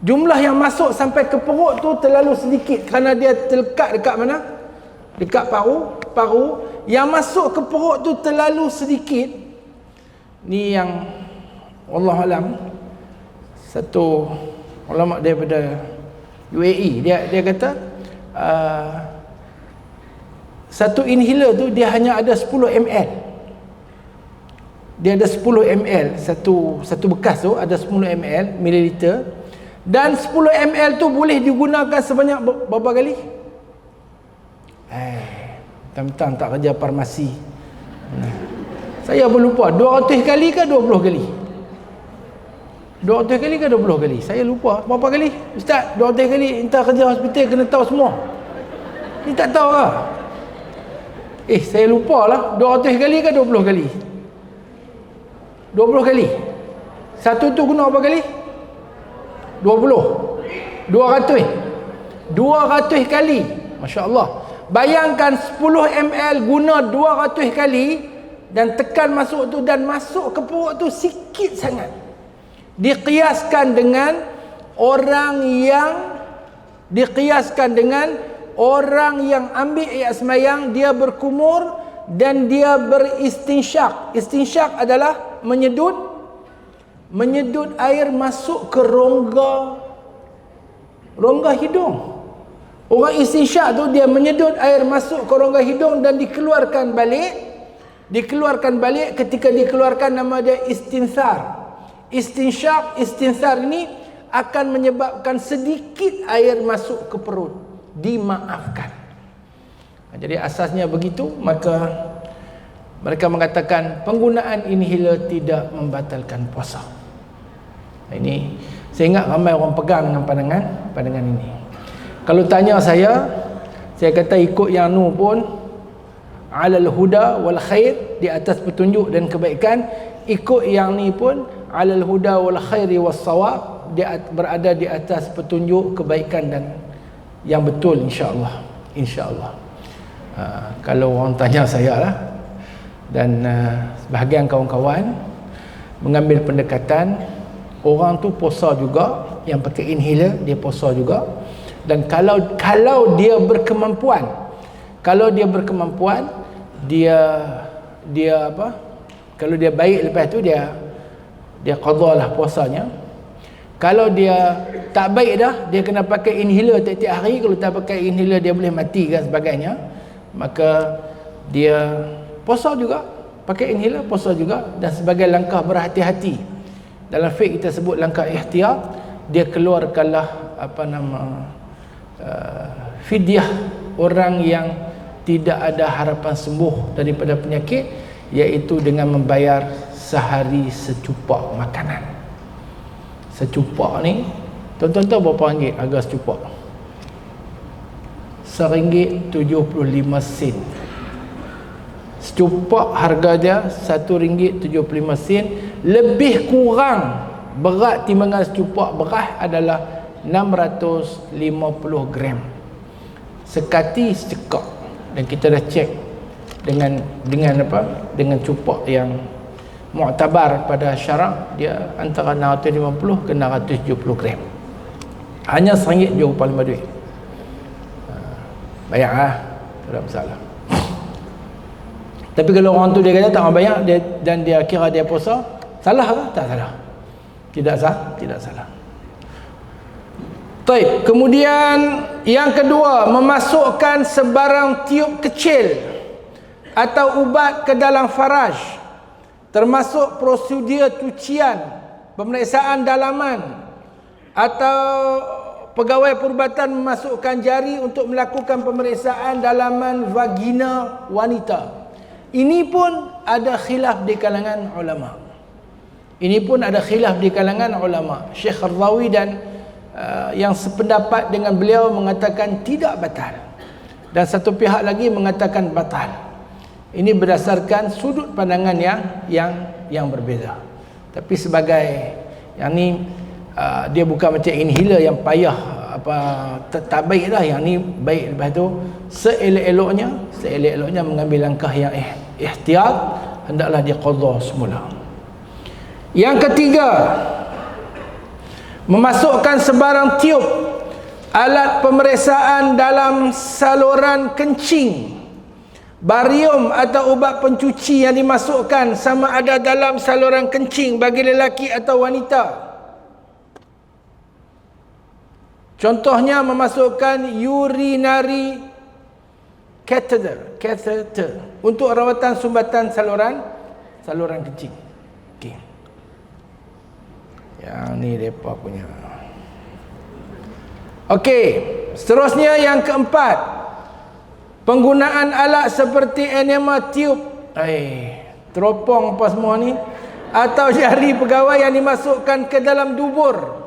S1: Jumlah yang masuk sampai ke perut tu terlalu sedikit kerana dia terlekat dekat mana? Dekat paru. Yang masuk ke perut tu terlalu sedikit. Ni yang wallahualam, satu ulama daripada UAE dia kata satu inhaler tu dia hanya ada 10 ml. Dia ada 10 ml, satu bekas tu ada 10 ml mililiter, dan 10 ml tu boleh digunakan sebanyak berapa kali? Tentang tak kerja farmasi. Saya pun lupa 200 kali ke 20 kali? 200 kali ke 20 kali? Saya lupa. Berapa kali? Ustaz, 200 kali entah kerja hospital kena tahu semua. Ni tak tahu lah. Saya lupa lah. 200 kali ke 20 kali? 20 kali. Satu tu guna berapa kali? 20. 200 kali. Masya Allah. Bayangkan 10 ml guna 200 kali dan tekan masuk tu, dan masuk ke perut tu sikit sangat. Dikiaskan dengan orang yang ambil ayat semayang, dia berkumur dan dia beristinsyak. Istinsyak adalah menyedut air masuk ke rongga hidung. Orang istinsyak tu dia menyedut air masuk ke rongga hidung dan dikeluarkan balik. Ketika dikeluarkan nama dia istinsar. Istinsar ini akan menyebabkan sedikit air masuk ke perut, dimaafkan. Jadi asasnya begitu, maka mereka mengatakan penggunaan inhaler tidak membatalkan puasa. Ini saya ingat ramai orang pegang dengan pandangan ini. Kalau tanya saya kata ikut yang nu pun alal huda wal khair, di atas petunjuk dan kebaikan. Ikut yang ni pun alal huda wal khairi was sawab, dia berada di atas petunjuk kebaikan dan yang betul, insya-Allah. Kalau orang tanya saya lah, dan sebahagian kawan-kawan mengambil pendekatan orang tu puasa juga, yang pakai inhaler dia puasa juga. Dan kalau dia berkemampuan, dia apa, kalau dia baik lepas tu dia qadalah puasanya. Kalau dia tak baik dah, dia kena pakai inhaler tiap-tiap hari. Kalau tak pakai inhaler dia boleh mati dan sebagainya, maka dia puasa juga, pakai inhaler puasa juga. Dan sebagai langkah berhati-hati, dalam fiqh kita sebut langkah ihtiyat, dia keluarkanlah fidyah orang yang tidak ada harapan sembuh daripada penyakit, iaitu dengan membayar sehari secupak makanan. Secupak ni, tuan-tuan tahu berapa ringgit harga secupak? RM1.75. Secupak harga dia RM1.75. Lebih kurang berat timbangan secupak beras adalah 650 gram. Sekati secekak. Dan kita dah cek dengan cupak yang muktabar pada syarak, dia antara 650 ke 670 gram. Hanya RM1 je upah 5 duit. Bayar lah, tak ada masalah. Tapi kalau orang tu dia kata tak mau bayar, dan dia kira dia puasa, salah ke? Tak salah. Tidak salah. Baik, kemudian yang kedua, memasukkan sebarang tiup kecil atau ubat ke dalam faraj, termasuk prosedur cucian, pemeriksaan dalaman, atau pegawai perubatan memasukkan jari untuk melakukan pemeriksaan dalaman vagina wanita. Ini pun ada khilaf di kalangan ulama. Syekh Al-Rawi dan yang sependapat dengan beliau mengatakan tidak batal. dan satu pihak lagi mengatakan batal. Ini berdasarkan sudut pandangan yang berbeza. Tapi sebagai yang ni dia bukan macam inhaler yang payah tak baik lah, yang ni baik. Lepas tu seelok-eloknya mengambil langkah yang ihtiyat, hendaklah dia qadha semula. Yang ketiga, memasukkan sebarang tiup alat pemeriksaan dalam saluran kencing, barium atau ubat pencuci yang dimasukkan sama ada dalam saluran kencing bagi lelaki atau wanita. Contohnya memasukkan urinary catheter untuk rawatan sumbatan saluran kencing. Okey. Yang ni depa punya. Okey, seterusnya yang keempat, penggunaan alat seperti enema tube, teropong apa semua ni, atau jari pegawai yang dimasukkan ke dalam dubur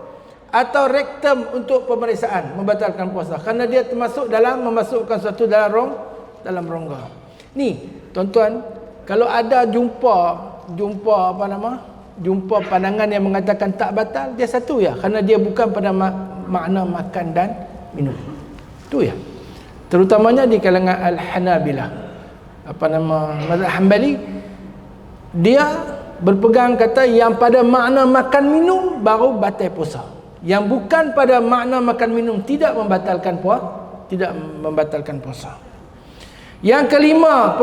S1: atau rektum untuk pemeriksaan, membatalkan puasa kerana dia termasuk dalam memasukkan sesuatu dalam rongga. Ni tuan-tuan, kalau ada jumpa pandangan yang mengatakan tak batal, dia satu ya, kerana dia bukan pada makna makan dan minum. Tu ya. Terutamanya di kalangan Al-Hanabilah. Mazhab Hanbali, dia berpegang kata yang pada makna makan minum baru batal puasa. Yang bukan pada makna makan minum tidak membatalkan puasa. Yang kelima,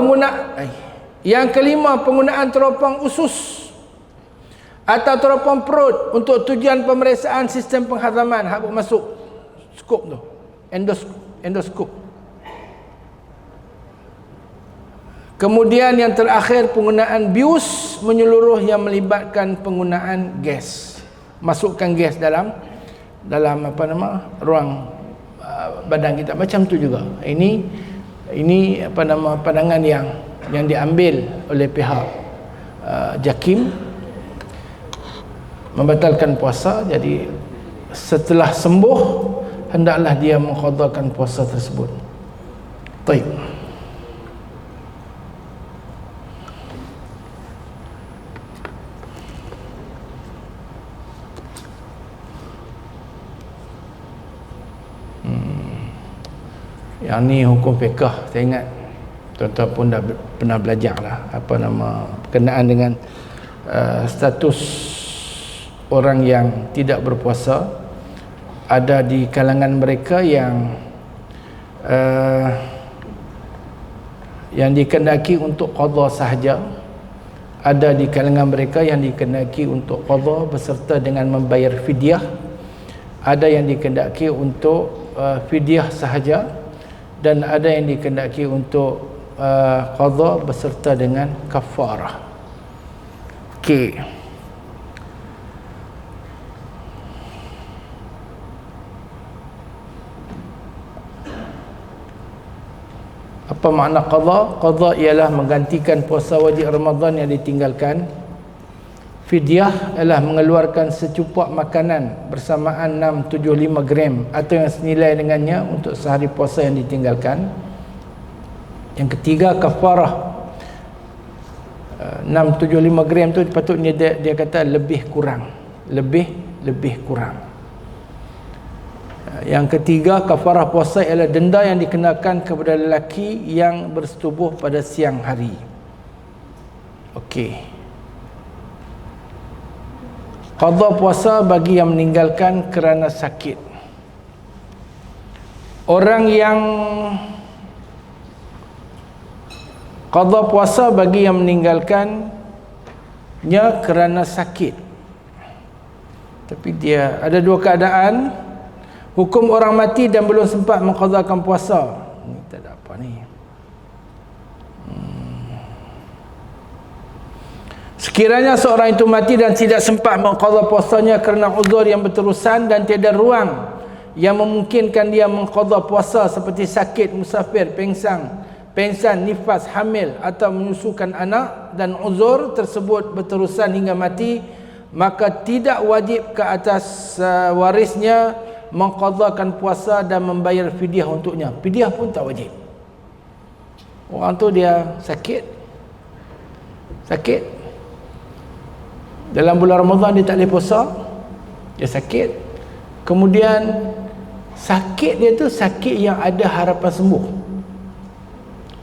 S1: penggunaan teropong usus atau teropong perut untuk tujuan pemeriksaan sistem penghazaman, hak masuk skop tu, endoskop. Kemudian yang terakhir, penggunaan bius menyeluruh yang melibatkan penggunaan gas. Masukkan gas dalam ruang badan kita, macam tu juga. Ini pandangan yang diambil oleh pihak JAKIM, membatalkan puasa. Jadi setelah sembuh hendaklah dia mengqadhakan puasa tersebut. Baik. Yang ni hukum fiqh, saya ingat tuan-tuan pun dah pernah belajar lah berkenaan dengan status orang yang tidak berpuasa. Ada di kalangan mereka yang dikehendaki untuk qadha sahaja, ada di kalangan mereka yang dikehendaki untuk qadha beserta dengan membayar fidyah, ada yang dikehendaki untuk fidyah sahaja, dan ada yang dikehendaki untuk qadha beserta dengan kafarah. Okey. Apa makna qadha? Qadha ialah menggantikan puasa wajib Ramadan yang ditinggalkan. Fidyah ialah mengeluarkan secupak makanan bersamaan 675 gram atau yang senilai dengannya untuk sehari puasa yang ditinggalkan. Yang ketiga, kafarah. 675 gram tu patutnya dia kata lebih kurang. Yang ketiga, kafarah puasa ialah denda yang dikenakan kepada lelaki yang bersetubuh pada siang hari. Okey. Qadha puasa bagi yang meninggalkan kerana sakit. Orang yang qadha puasa bagi yang meninggalkannya kerana sakit. Tapi dia ada dua keadaan. Hukum orang mati dan belum sempat mengqadhakan puasa. Ni tak ada apa ni. Sekiranya seorang itu mati dan tidak sempat mengqadha puasanya kerana uzur yang berterusan dan tiada ruang yang memungkinkan dia mengqadha puasa seperti sakit, musafir, pengsan, nifas, hamil atau menyusukan anak, dan uzur tersebut berterusan hingga mati, maka tidak wajib ke atas warisnya mengqadhakan puasa dan membayar fidyah untuknya. Fidyah pun tak wajib. Orang tu dia sakit. Dalam bulan Ramadan dia tak boleh puasa. Dia sakit. Kemudian sakit dia tu sakit yang ada harapan sembuh.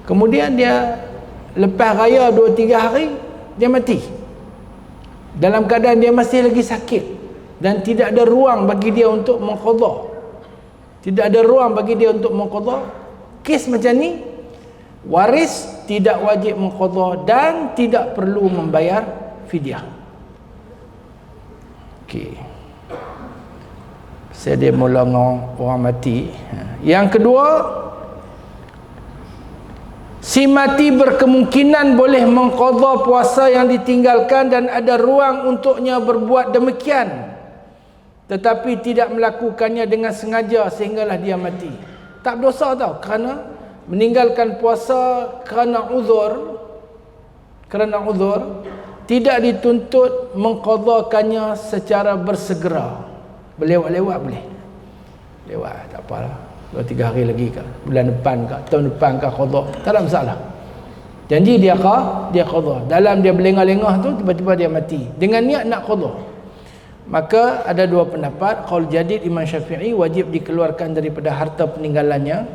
S1: Kemudian dia lepas raya 2-3 hari dia mati. Dalam keadaan dia masih lagi sakit dan tidak ada ruang bagi dia untuk mengqadha. Tidak ada ruang bagi dia untuk mengqadha. Kes macam ni, waris tidak wajib mengqadha dan tidak perlu membayar fidyah. Okey. Saya dia mula dengan orang mati. Yang kedua, si mati berkemungkinan boleh mengqadha puasa yang ditinggalkan dan ada ruang untuknya berbuat demikian, tetapi tidak melakukannya dengan sengaja sehinggalah dia mati. Tak berdosa tau, kerana meninggalkan puasa kerana uzur tidak dituntut mengqadhakannya secara bersegera. Berlewat-lewat boleh. Lewat tak apalah. 2-3 hari lagi ke, bulan depan ke, tahun depan ke qadha, tak ada masalah. Janji dia qadha. Dalam dia berlengah-lengah tu tiba-tiba dia mati dengan niat nak qadha. Maka ada dua pendapat. Qaul jadid Imam Syafi'i, wajib dikeluarkan daripada harta peninggalannya,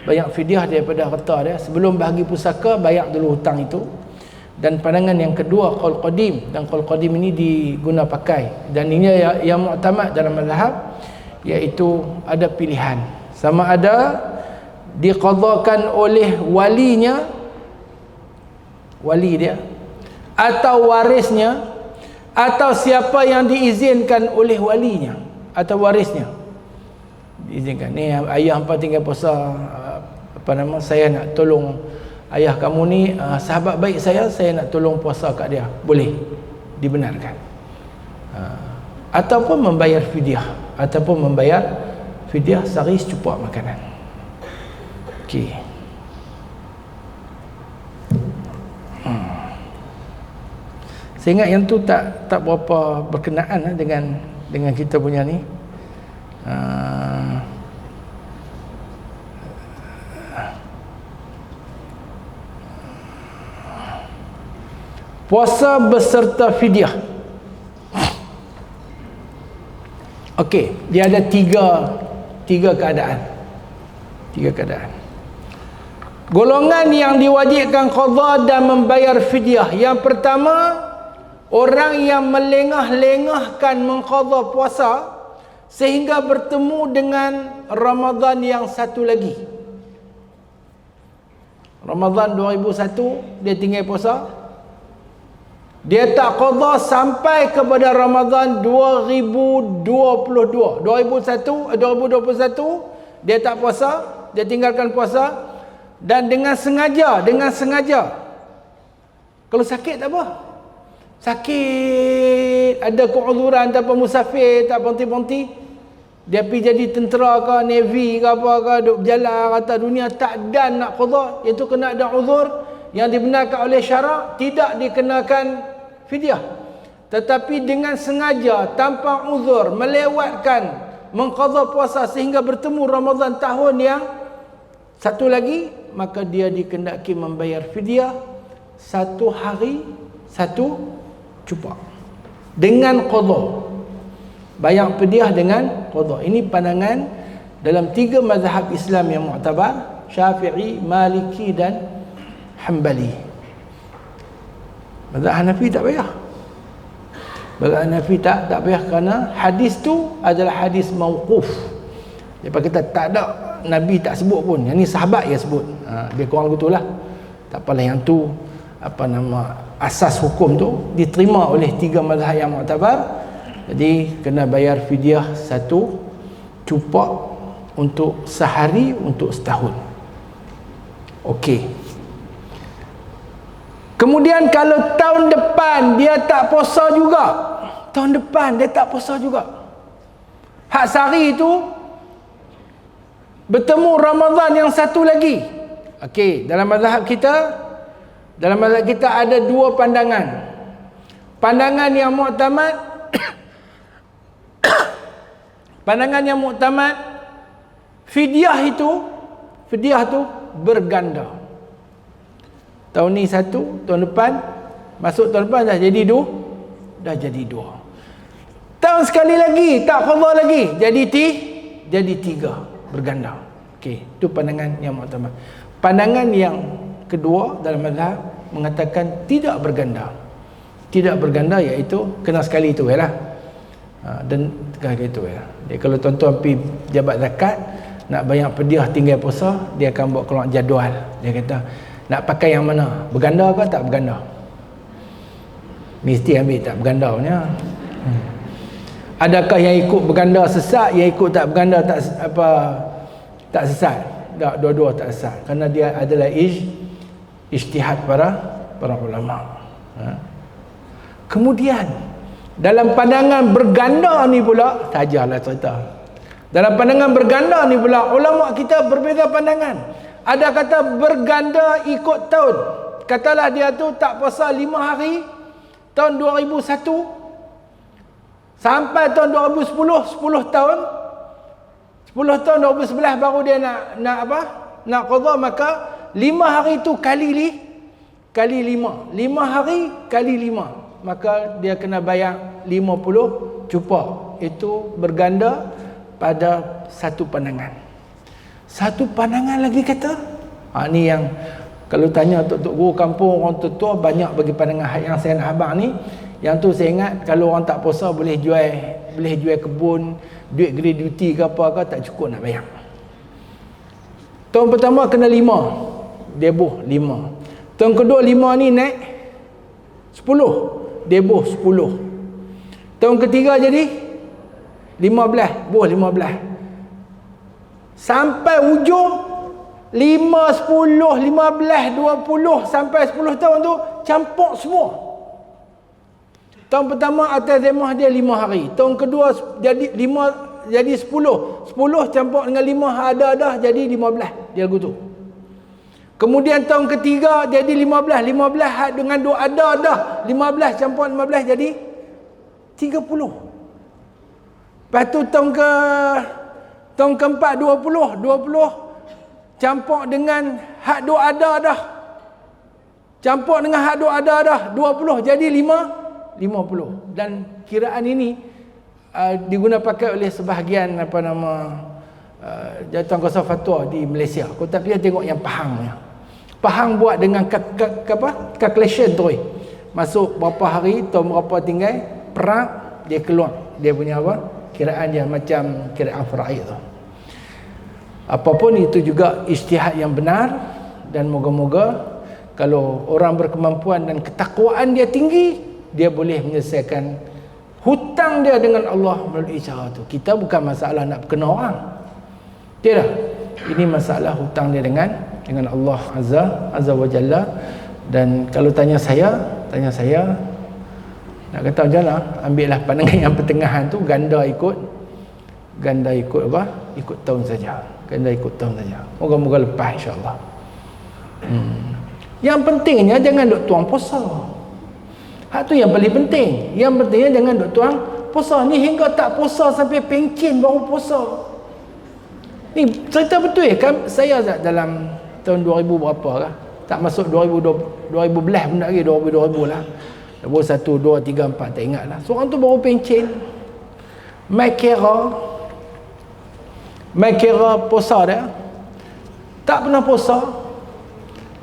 S1: bayar fidyah daripada harta dia. Sebelum bahagi pusaka, bayar dulu hutang itu. Dan pandangan yang kedua qaul qadim, dan qaul qadim ini diguna pakai, dan ini yang mu'tamad dalam mazhab, iaitu ada pilihan, sama ada diqadhakan oleh walinya, wali dia, atau warisnya, atau siapa yang diizinkan oleh walinya atau warisnya. Diizinkan, ni ayah hangpa tinggal puasa, saya nak tolong ayah kamu ni, sahabat baik saya nak tolong puasa kat dia, boleh, dibenarkan. Ataupun membayar fidyah sehari secupak makanan. Okey. Saya ingat yang tu tak berapa berkenaan dengan kita punya ni. Puasa beserta fidyah. Okey, dia ada tiga keadaan. Golongan yang diwajibkan qadha dan membayar fidyah. Yang pertama, orang yang melengah-lengahkan mengqadha puasa sehingga bertemu dengan Ramadan yang satu lagi. Ramadan 2001 dia tinggal puasa, dia tak qadha sampai kepada Ramadan 2021 dia tak puasa, dia tinggalkan puasa, dan dengan sengaja. Kalau sakit tak apa, sakit, ada keuzuran, tak apa, musafir, tak berhenti-berhenti, dia pergi jadi tentera ke, navy ke apa ke, duk berjalan rata dunia, tak dan nak qadha, itu kena ada uzur yang dibenarkan oleh syarak, tidak dikenakan fidyah. Tetapi dengan sengaja, tanpa uzur, melewatkan mengqadha puasa sehingga bertemu Ramadan tahun yang satu lagi, maka dia dikendaki membayar fidyah 1 hari 1 cupak dengan qadha. Bayar fidyah dengan qadha. Ini pandangan dalam 3 mazhab Islam yang mu'tabar, Syafi'i, Maliki dan Hanbali. Mazhab Hanafi tak payah. Mazhab Hanafi tak payah kerana hadis tu adalah hadis mauquf. Lepas kita tak ada, Nabi tak sebut pun. Yang ni sahabat yang sebut. Dia kurang betul lah. Tak apalah, yang tu asas hukum tu diterima oleh 3 mazhab yang mu'tabar. Jadi kena bayar fidyah 1 cupak untuk sehari, untuk setahun. Okey. Kemudian kalau tahun depan dia tak puasa juga, hak sehari itu bertemu Ramadan yang satu lagi. Okey, dalam mazhab kita ada 2 pandangan. Pandangan yang mu'tamad, fidyah tu berganda. Tahun ni satu, tahun depan masuk tahun depan dah jadi dua. Dah jadi dua. Tahun sekali lagi tak qada lagi, jadi tiga, berganda. Okey, itu pandangan yang muktamad. Pandangan yang kedua dalam mazhab mengatakan tidak berganda. Tidak berganda iaitu kena sekali itu lah. Dan kena itu ya. Jadi kalau tuan-tuan pergi jabat zakat nak bayar pediah tinggal puasa, dia akan buat keluar jadual. Dia kata nak pakai yang mana? Berganda ke tak berganda? Mesti ambil tak berganda punya. Adakah yang ikut berganda sesat, yang ikut tak berganda tak sesat? Tak, dua-dua tak sesat. Kerana dia adalah ijtihad para ulama. Kemudian dalam pandangan berganda ni pula, sajalah cerita. Dalam pandangan berganda ni pula, ulama kita berbeza pandangan. Ada kata berganda ikut tahun. Katalah dia tu tak puasa 5 hari tahun 2001 sampai tahun 2010, 10 tahun. 10 tahun 2011 baru dia nak qada, maka 5 hari tu kali 5. 5 hari kali 5. Maka dia kena bayar 50 cupak. Itu berganda pada satu pandangan. Satu pandangan lagi kata, ni yang kalau tanya tok-tok guru kampung, orang tua banyak bagi pandangan yang saya nak abang ni. Yang tu saya ingat kalau orang tak puasa boleh jual kebun, duit gratuity ke apa ke, tak cukup nak bayar. Tahun pertama kena 5, deboh 5. Tahun kedua 5 ni naik 10, deboh 10. Tahun ketiga jadi 15, boh 15. Sampai ujung 5, 10, 15, 20 sampai 10 tahun tu campur semua. Tahun pertama atas zemah dia 5 hari. Tahun kedua jadi 5, jadi 10. 10 campur dengan 5 ada jadi 15. Dia lagu tu. Kemudian tahun ketiga jadi 15. 15 dengan 2 ada 15 campur 15 jadi 30. Lepas tu tahun keempat 20 campur dengan hak 2 ada dah. Campur dengan hak 2 ada dah 20 jadi 50. Dan kiraan ini digunakan pakai oleh sebahagian jawatan kuasa fatwa di Malaysia. Kau tak payah tengok yang Pahang buat dengan calculation tu. Masuk berapa hari, tahun berapa tinggal, perang, dia keluar. Dia punya kiraan dia macam kiraan faraid tu. Apapun itu juga ijtihad yang benar, dan moga-moga kalau orang berkemampuan dan ketakwaan dia tinggi, dia boleh menyelesaikan hutang dia dengan Allah melalui cara tu. Kita bukan masalah nak kena orang. Tidak. Ini masalah hutang dia dengan Allah Azza wa Jalla. Dan kalau tanya saya nak kata macam mana, ambillah pandangan yang pertengahan tu, ganda ikut ikut tahun saja. Ganda ikut tahun saja. Moga-moga lepas insya-Allah. Yang pentingnya jangan duk tuang puasa. Hak tu yang paling penting. Yang pentingnya jangan duk tuang puasa. Ni hingga tak puasa sampai pencin baru puasa. Ni cerita betul kan, saya dalam tahun 2000 berapa lah. Tak masuk 2012 pun tak lagi, 2000 lah. 1, 2, 3, 4 tak ingat lah. Seorang tu baru pencin. Mai kira puasa dia. Tak pernah puasa.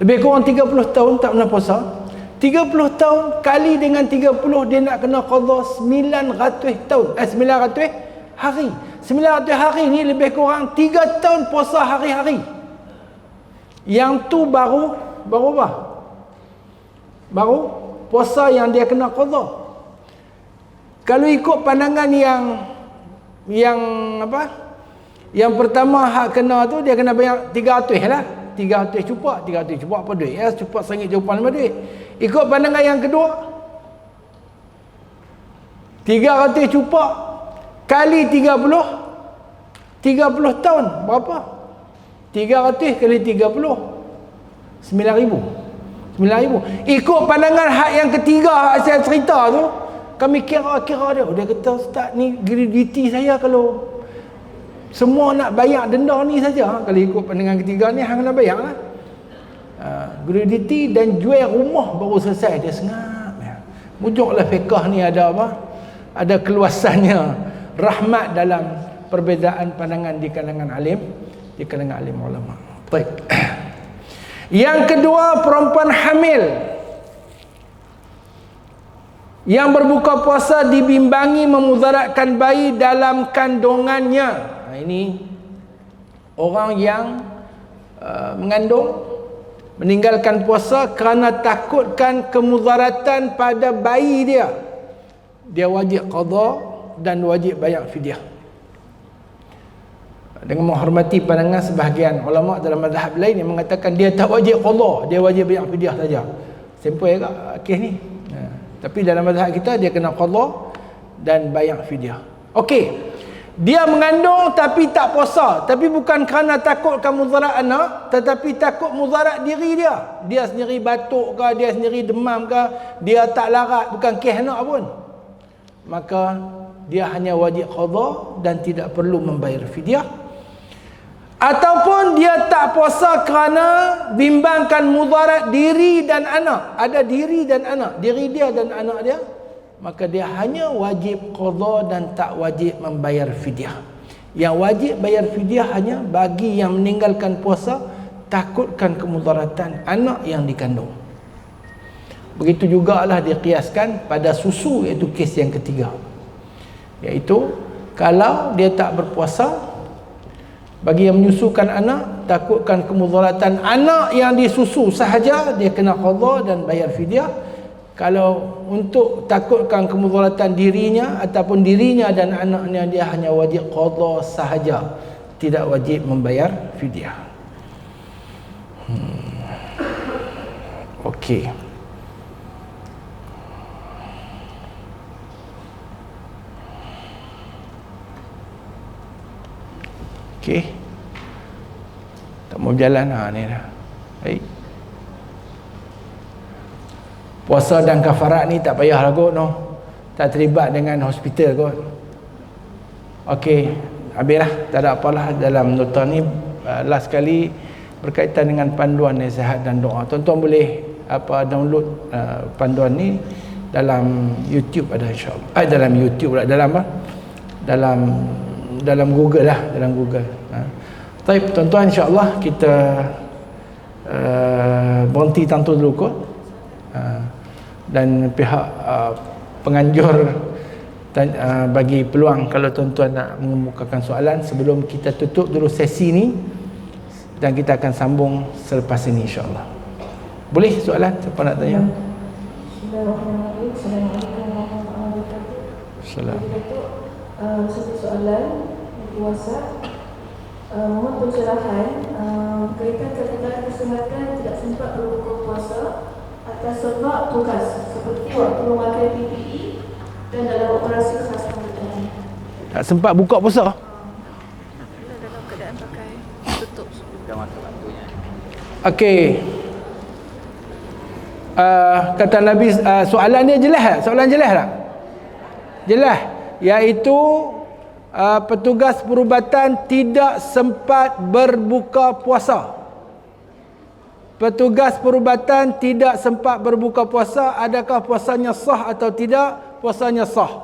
S1: Lebih kurang 30 tahun tak pernah puasa. 30 tahun kali dengan 30, dia nak kena qada 900 tahun. 900 hari. 900 hari ni lebih kurang 3 tahun puasa hari-hari. Yang tu baru apa? Baru puasa yang dia kena qada. Kalau ikut pandangan yang apa? Yang pertama hak kena tu dia kena bayar 300 lah. 300 cupak apa duit? Ya, cupak RM1 cupak nama duit. Ikut pandangan yang kedua, 300 cupak kali 30 tahun berapa? 300 kali 30 9,000. Ikut pandangan hak yang ketiga, hak saya cerita tu, kami kira dia. Dia kata, "Ustaz, ni gratuity saya kalau semua nak bayar denda ni saja." Kalau ikut pandangan ketiga ni hang nak bayar lah. Gratuiti dan jual rumah baru selesai, dia sengap ya. Mujuklah fiqah ni ada apa? Ada keluasannya, rahmat dalam perbezaan pandangan di kalangan alim, ulama. Baik. Yang kedua, perempuan hamil yang berbuka puasa dibimbangi memudaratkan bayi dalam kandungannya. Ini orang yang mengandung meninggalkan puasa kerana takutkan kemudaratan pada bayi dia. Dia wajib qada dan wajib bayar fidyah. Dengan menghormati pandangan sebahagian ulama dalam mazhab lain yang mengatakan dia tak wajib qada, dia wajib bayar fidyah saja. Simple agak kes ni. Tapi dalam mazhab kita dia kena qada dan bayar fidyah. Okey. Dia mengandung tapi tak puasa, tapi bukan kerana takutkan mudarat anak, tetapi takut mudarat diri dia. Dia sendiri batuk ke, dia sendiri demam ke, dia tak larat, bukan kes anak pun. Maka dia hanya wajib qada dan tidak perlu membayar fidyah. Ataupun dia tak puasa kerana bimbangkan mudarat diri dan anak. Ada diri dan anak, diri dia dan anak dia, maka dia hanya wajib qada dan tak wajib membayar fidyah. Yang wajib bayar fidyah hanya bagi yang meninggalkan puasa takutkan kemudaratan anak yang dikandung. Begitu jugalah dikiaskan pada susu, iaitu kes yang ketiga. Iaitu kalau dia tak berpuasa, bagi yang menyusukan anak, takutkan kemudaratan anak yang disusu sahaja, dia kena qada dan bayar fidyah. Kalau untuk takutkan kemudaratan dirinya ataupun dirinya dan anaknya, dia hanya wajib qada sahaja, tidak wajib membayar fidyah. Okey. Okey. Tak mau berjalan ni dah. Baik. Puasa dan kafarat ni tak payah lah kot, no. Tak terlibat dengan hospital kot. Okey, habislah, tak ada apalah dalam nota ni. Last kali berkaitan dengan panduan nasihat dan doa. Tuan-tuan boleh download panduan ni dalam YouTube ada, insya-Allah. Dalam YouTube pula, dalam apa? Dalam Google lah, dalam Google. Baik, tuan-tuan, insya-Allah kita berhenti tantu dulu kot. Dan pihak penganjur bagi peluang kalau tuan-tuan nak mengemukakan soalan sebelum kita tutup dulu sesi ni, dan kita akan sambung selepas ini, insya-Allah. Boleh soalan, siapa nak tanya?
S2: Bismillahirrahmanirrahim. Assalamualaikum warahmatullahi wabarakatuh.
S1: Assalamualaikum.
S2: Satu soalan di WhatsApp. Mohon pencerahan berkaitan kata-kata kesehatan tidak sempat berbuka puasa atas sebab tugas seperti waktu memakai PPE dan dalam operasi khas pemerintahan.
S1: Tak sempat buka puasa?
S2: Dalam keadaan pakai tutup.
S1: Okey. Kata Nabi, soalan dia jelas tak? Soalan jelas tak? Jelas. Iaitu petugas perubatan tidak sempat berbuka puasa. Petugas perubatan tidak sempat berbuka puasa. Adakah puasanya sah atau tidak? Puasanya sah.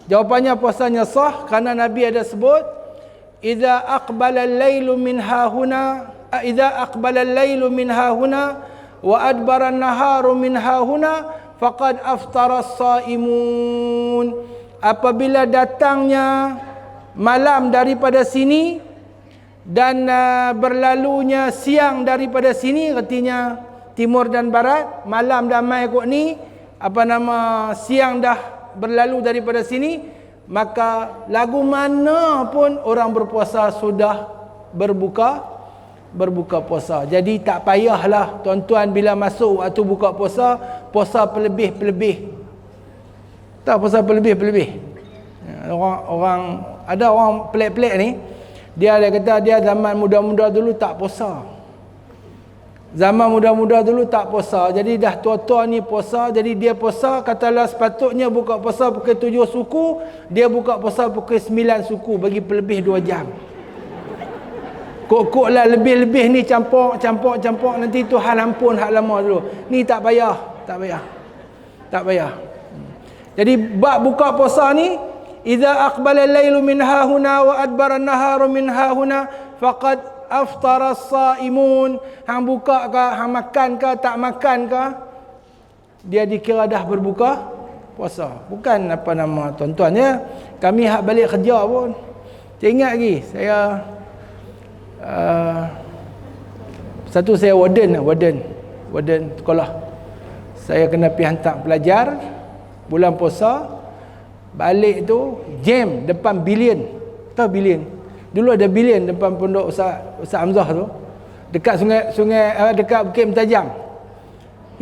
S1: Jawapannya puasanya sah kerana Nabi ada sebut, idza aqbala al-lailu min hahuna, idza aqbala al-lailu min hahuna wa adbara an-naharu min hahuna faqad aftara as-saimun. Apabila datangnya malam daripada sini dan berlalunya siang daripada sini, artinya timur dan barat, malam dah mai kot ni, siang dah berlalu daripada sini, maka lagu mana pun orang berpuasa sudah berbuka puasa. Jadi tak payahlah tuan-tuan bila masuk waktu buka puasa, puasa pelebih-pelebih. Tak puasa pelebih-pelebih. Ada orang pelik-pelik ni, dia kata dia zaman muda-muda dulu tak puasa. Zaman muda-muda dulu tak puasa. Jadi dah tua-tua ni puasa. Jadi dia puasa, katalah sepatutnya buka puasa pukul 7 suku, dia buka puasa pukul 9 suku, bagi pelebih 2 jam. Kok lah lebih-lebih ni campur nanti Tuhan ampun hak lama dulu. Ni tak payah. Jadi bab buka puasa ni, idza aqbala al-lailu min hahuna wa adbara an-naharu min hahuna faqad aftara as-saimun. Hang buka ke, hang makan ke, tak makan ke, dia dikira dah berbuka puasa. Bukan apa nama tuan-tuan ya. Kami hak balik kerja pun. Saya ingat lagi, satu saya warden sekolah. Saya kena pergi hantar pelajar bulan puasa. Balik tu jam depan bilion. Tahu bilion? Dulu ada bilion depan pondok Ustaz Hamzah tu. Dekat sungai dekat Bukit Mentajam.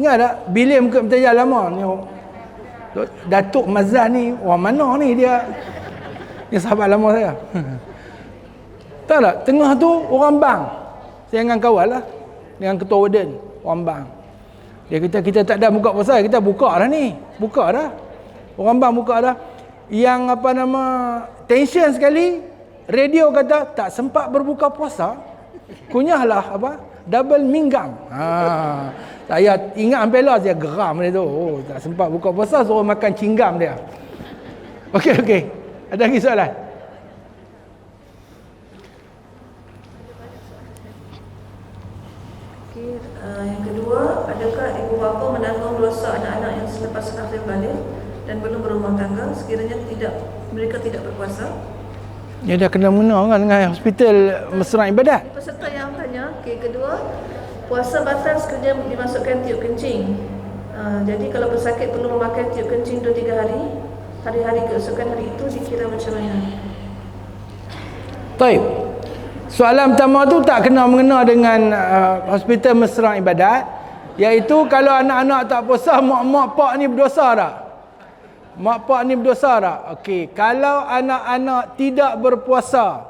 S1: Ingat tak? Bilion Bukit Mentajam lama ni. Datuk Mazan ni, orang mana ni dia? Ni sahabat lama saya. Tahu tak? Tengah tu orang bang. Saya dengan kawan lah. Dengan ketua warden. Orang bang. Dia kata kita tak ada buka puasa. Kita buka dah ni. Buka dah. Orang bang buka dah. Yang apa nama, tension sekali. Radio kata tak sempat berbuka puasa. Kunyahlah apa? Double minggang. Saya ingat sampai lah saya geram dia tu. Oh, tak sempat buka puasa, suruh makan cinggam dia. Okey. Ada lagi soalan?
S2: Yang kedua, adakah ibu bapa menanggung dosa anak-anak yang selepas kafir balik dan belum berumah tangga sekiranya mereka tidak berpuasa?
S1: Dia dah kena mengena kan dengan hospital mesra ibadat.
S2: Peserta yang tanya, kedua, puasa batal sekiranya dimasukkan tiup kencing. Jadi kalau bersakit perlu memakai tiup kencing 2-3 hari. Hari-hari keesokan hari itu dikira macam mana?
S1: Baik. Soalan pertama tu tak kena mengena dengan hospital mesra ibadat, iaitu kalau anak-anak tak puasa, mak pak ni berdosa tak? Mak pak ni berdosa tak? Okey, kalau anak-anak tidak berpuasa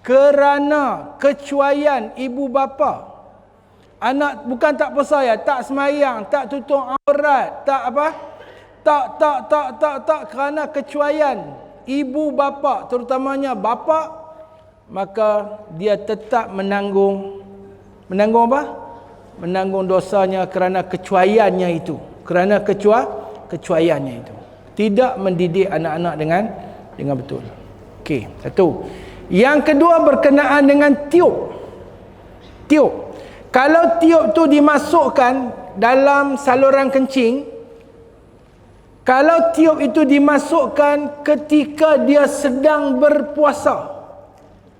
S1: kerana kecuaian ibu bapa, anak bukan tak puasa ya, tak semayang, tak tutup aurat, tak apa? Tak kerana kecuaian ibu bapa, terutamanya bapa, maka dia tetap menanggung apa? Menanggung dosanya kerana kecuaiannya itu. Kerana kecuaiannya itu. Tidak mendidik anak-anak dengan betul. Okey, satu. Yang kedua berkenaan dengan tiup. Kalau tiup tu dimasukkan dalam saluran kencing, kalau tiup itu dimasukkan ketika dia sedang berpuasa,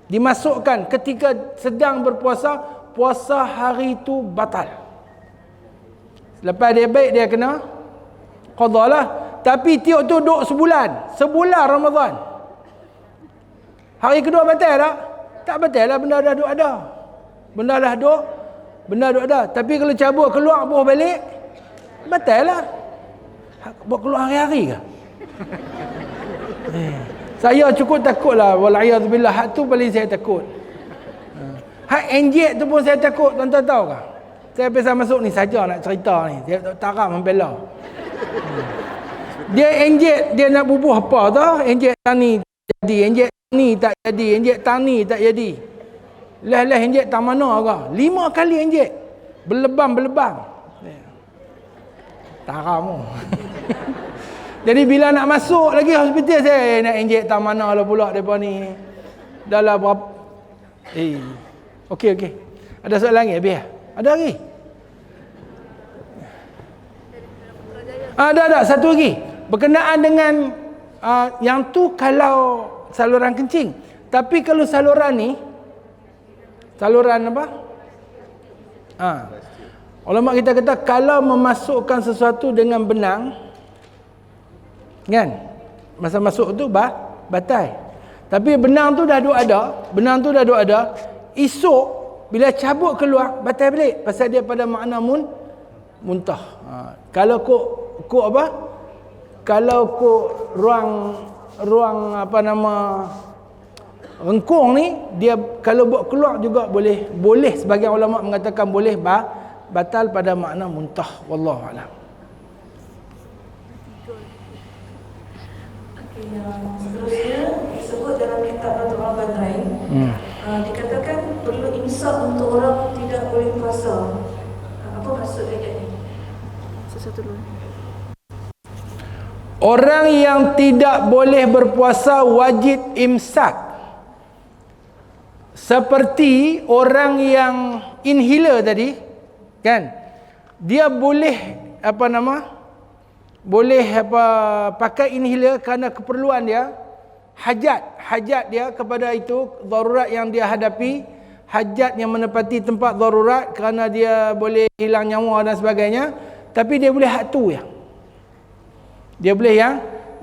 S1: dimasukkan ketika sedang berpuasa, puasa hari itu batal. Lepas dia baik, dia kena qada lah. Tapi tiup tu duduk sebulan Ramadan. Hari kedua batal tak? Tak batal lah, benda dah duduk ada. Benda duduk ada. Tapi kalau cabut keluar buah balik, batal lah. Buat keluar hari-hari ke? Saya cukup takut lah. Wal'iyadzubillah. Hak tu paling saya takut. Hak enjek tu pun saya takut. Tuan-tuan tahu ke? Saya biasa masuk ni saja nak cerita ni. Saya tak taram membela. Dia enjek, dia nak bubuh apa tau? Enjek tani tak jadi. Enjek ni tak jadi. Enjek tani tak jadi. Lah enjek tak mana ke? 5 kali enjek. Berlebam. Taram. Jadi bila nak masuk lagi hospital, saya nak injek tak mana lah pula depa ni. Dah lah berapa. Okey. Ada soalan lagi habis? Ada lagi? Ada satu lagi. Berkenaan dengan yang tu kalau saluran kencing. Tapi kalau saluran ni, saluran apa? Ulama kita kata kalau memasukkan sesuatu dengan benang, kan? Masa masuk tu batal. Tapi benang tu dah duk ada. Esok bila cabut keluar batal balik pasal dia pada makna muntah. Kalau kok apa? Kalau kok ruang apa nama rengkung ni, dia kalau buat keluar juga boleh sebagian ulama mengatakan boleh batal pada makna muntah. Wallahu a'lam.
S2: Yang seterusnya disebut dalam kitab Fathul Badrai, dikatakan perlu imsak untuk orang tidak boleh puasa. Apa maksud ayat ni? Satu dulu.
S1: Orang yang tidak boleh berpuasa wajib imsak. Seperti orang yang inhaler tadi, kan? Dia boleh boleh pakai inhaler kerana keperluan dia, hajat dia kepada itu, darurat yang dia hadapi, hajat yang menepati tempat darurat kerana dia boleh hilang nyawa dan sebagainya. Tapi dia boleh hak tu ya. Dia boleh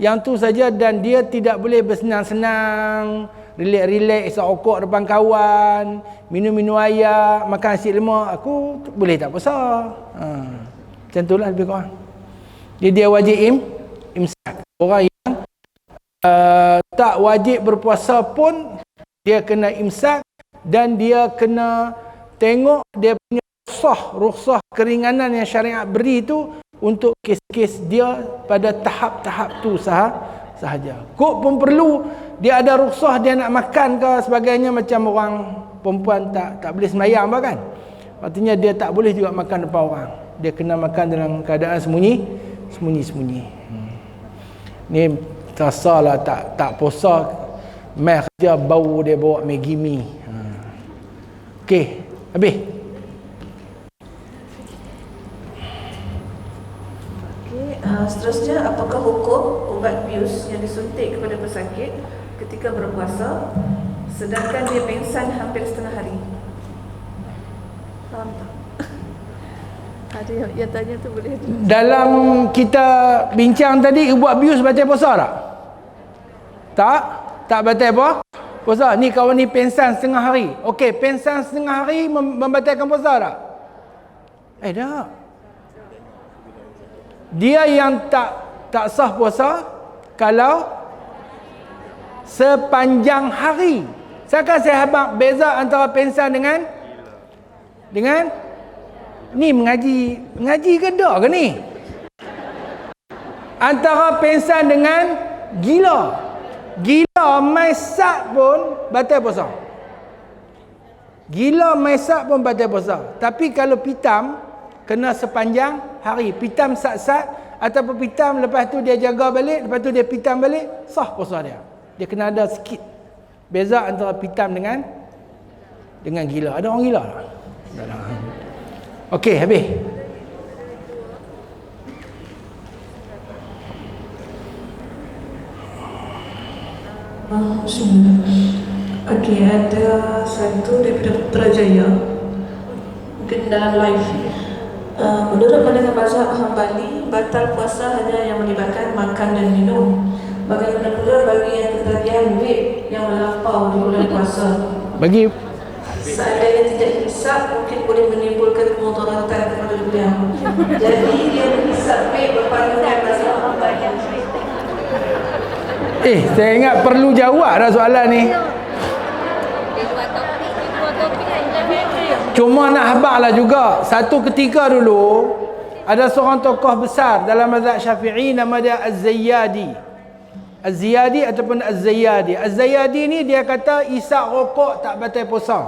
S1: yang tu saja, dan dia tidak boleh bersenang-senang, relax-relax, isap rokok depan kawan, minum air, makan nasi lemak. Aku boleh tak puasa. Macam itulah lebih kurang. Jadi dia wajib imsak. Orang yang tak wajib berpuasa pun dia kena imsak, dan dia kena tengok dia punya rukhsah keringanan yang syariat beri itu untuk kes-kes dia pada tahap-tahap tu sahaja. Kok pun perlu dia ada rukhsah, dia nak makan ke sebagainya, macam orang perempuan tak boleh sembahyang apa kan. Artinya dia tak boleh juga makan depan orang. Dia kena makan dalam keadaan sembunyi-sembunyi. Ni tersalah tak puasa, mai kerja bau dia bawa Maggi mee. Okey, habis.
S2: Seterusnya, apakah hukum ubat bius yang disuntik kepada pesakit ketika berpuasa sedangkan dia pengsan hampir setengah hari? Faham tak? Ada yang tanya tu boleh.
S1: Dalam kita bincang tadi, ubat bius batal puasa tak? Tak batal apa? Puasa. Ni kawan ni pengsan setengah hari. Okey, pengsan setengah hari membatalkan puasa tak? Tak. Dia yang tak sah puasa kalau sepanjang hari. Sekarang saya habaq beza antara pengsan dengan ni mengaji ke tak ke ni? Antara pengsan dengan gila. Gila maisak pun batal puasa. Gila maisak pun batal puasa. Tapi kalau pitam, kena sepanjang hari. Pitam sat-sat ataupun pitam lepas tu dia jaga balik, lepas tu dia pitam balik, sah puasa dia. Dia kena ada sikit beza antara pitam dengan gila. Ada orang gila tak? Okey, habis.
S2: Okey, ada satu daripada Putrajaya, mungkin dalam live. Menurut pandangan mazhab Hambali, batal puasa hanya yang melibatkan makan dan minum. Bagaimana pula bagi yang ketagihan vape yang melampau di bulan puasa?
S1: Bagi
S2: seandainya tidak hisap, mungkin boleh menimbulkan kemudaratan kepada beliau. Jadi dia menghisap vape berpandangan mazhab Hambali.
S1: saya ingat perlu jawab dah soalan ni. Cuma nak habaqlah juga. Satu ketika dulu ada seorang tokoh besar dalam mazhab Syafi'i, nama dia Az-Zayyadi. Az-Ziyadi ataupun Az-Zayyadi. Az-Zayyadi ni dia kata isap rokok tak batal puasa.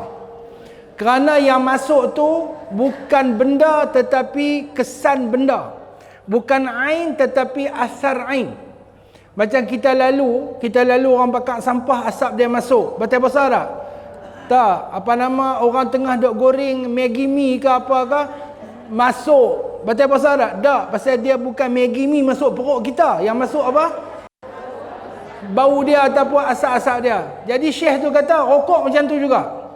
S1: Kerana yang masuk tu bukan benda tetapi kesan benda. Bukan ain tetapi asar ain. Macam kita lalu orang bakar sampah, asap dia masuk. Batal puasa tak? Tak. Orang tengah duk goreng Maggi mee ke apa ke, masuk. Batal puasa tak? Tak. Pasal dia bukan Maggi mee masuk perut kita. Yang masuk apa? Bau dia ataupun asap-asap dia. Jadi syekh tu kata rokok macam tu juga.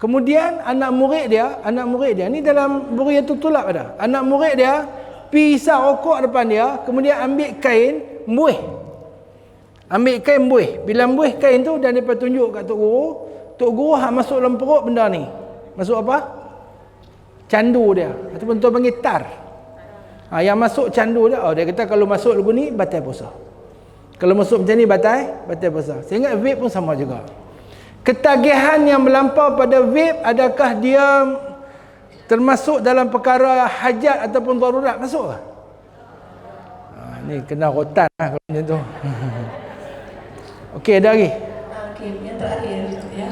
S1: Kemudian anak murid dia ni dalam Buriyatul Tulab ada. Anak murid dia pi isap rokok depan dia, kemudian ambil kain buih. Bila buih kain tu dan dia tunjuk kat Tok Guru. Tok Guru hak masuk dalam perut benda ni. Masuk apa? Candu dia. Ataupun tu panggil tar. Yang masuk candu dia. Dia kata kalau masuk lagu ni batal puasa. Kalau masuk macam ni batal puasa. Saya ingat vape pun sama juga. Ketagihan yang melampau pada vape, adakah dia termasuk dalam perkara hajat ataupun darurat? Masuk ke? Ni kena rotan lah kalau macam tu. Okey, ada lagi?
S2: Okey, yang terakhir ya.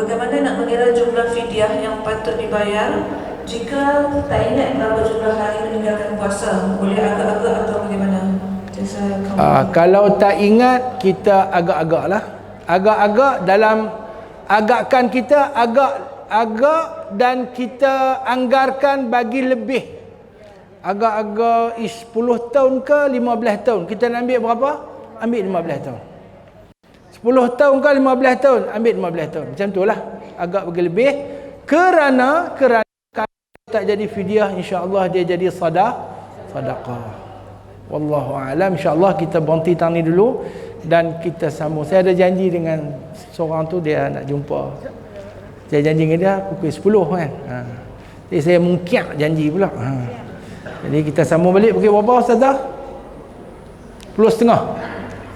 S3: bagaimana nak mengira jumlah fidyah yang patut dibayar jika tak ingat berapa jumlah hari meninggalkan puasa? Boleh agak-agak atau bagaimana?
S1: Kalau tak ingat, kita agak-agak lah. Agak-agak dalam agakkan kita agak dan kita anggarkan bagi lebih. Agak-agak 10 tahun ke 15 tahun. Kita nak ambil berapa? Ambil 15 tahun. 10 tahun ke 15 tahun, ambil 15 tahun. Macam tu lah. Agak bagi lebih. Kerana kalau tak jadi fidyah, insya-Allah dia jadi sedekah. Wallahu a'lam. Insya-Allah kita berhenti tang ni dulu dan kita sambung. Saya ada janji dengan seorang tu, dia nak jumpa. Saya janji dengan dia pukul 10 kan. Jadi saya mungkiak janji pula. Jadi kita sambung balik pukul berapa Ustazah? 10.30.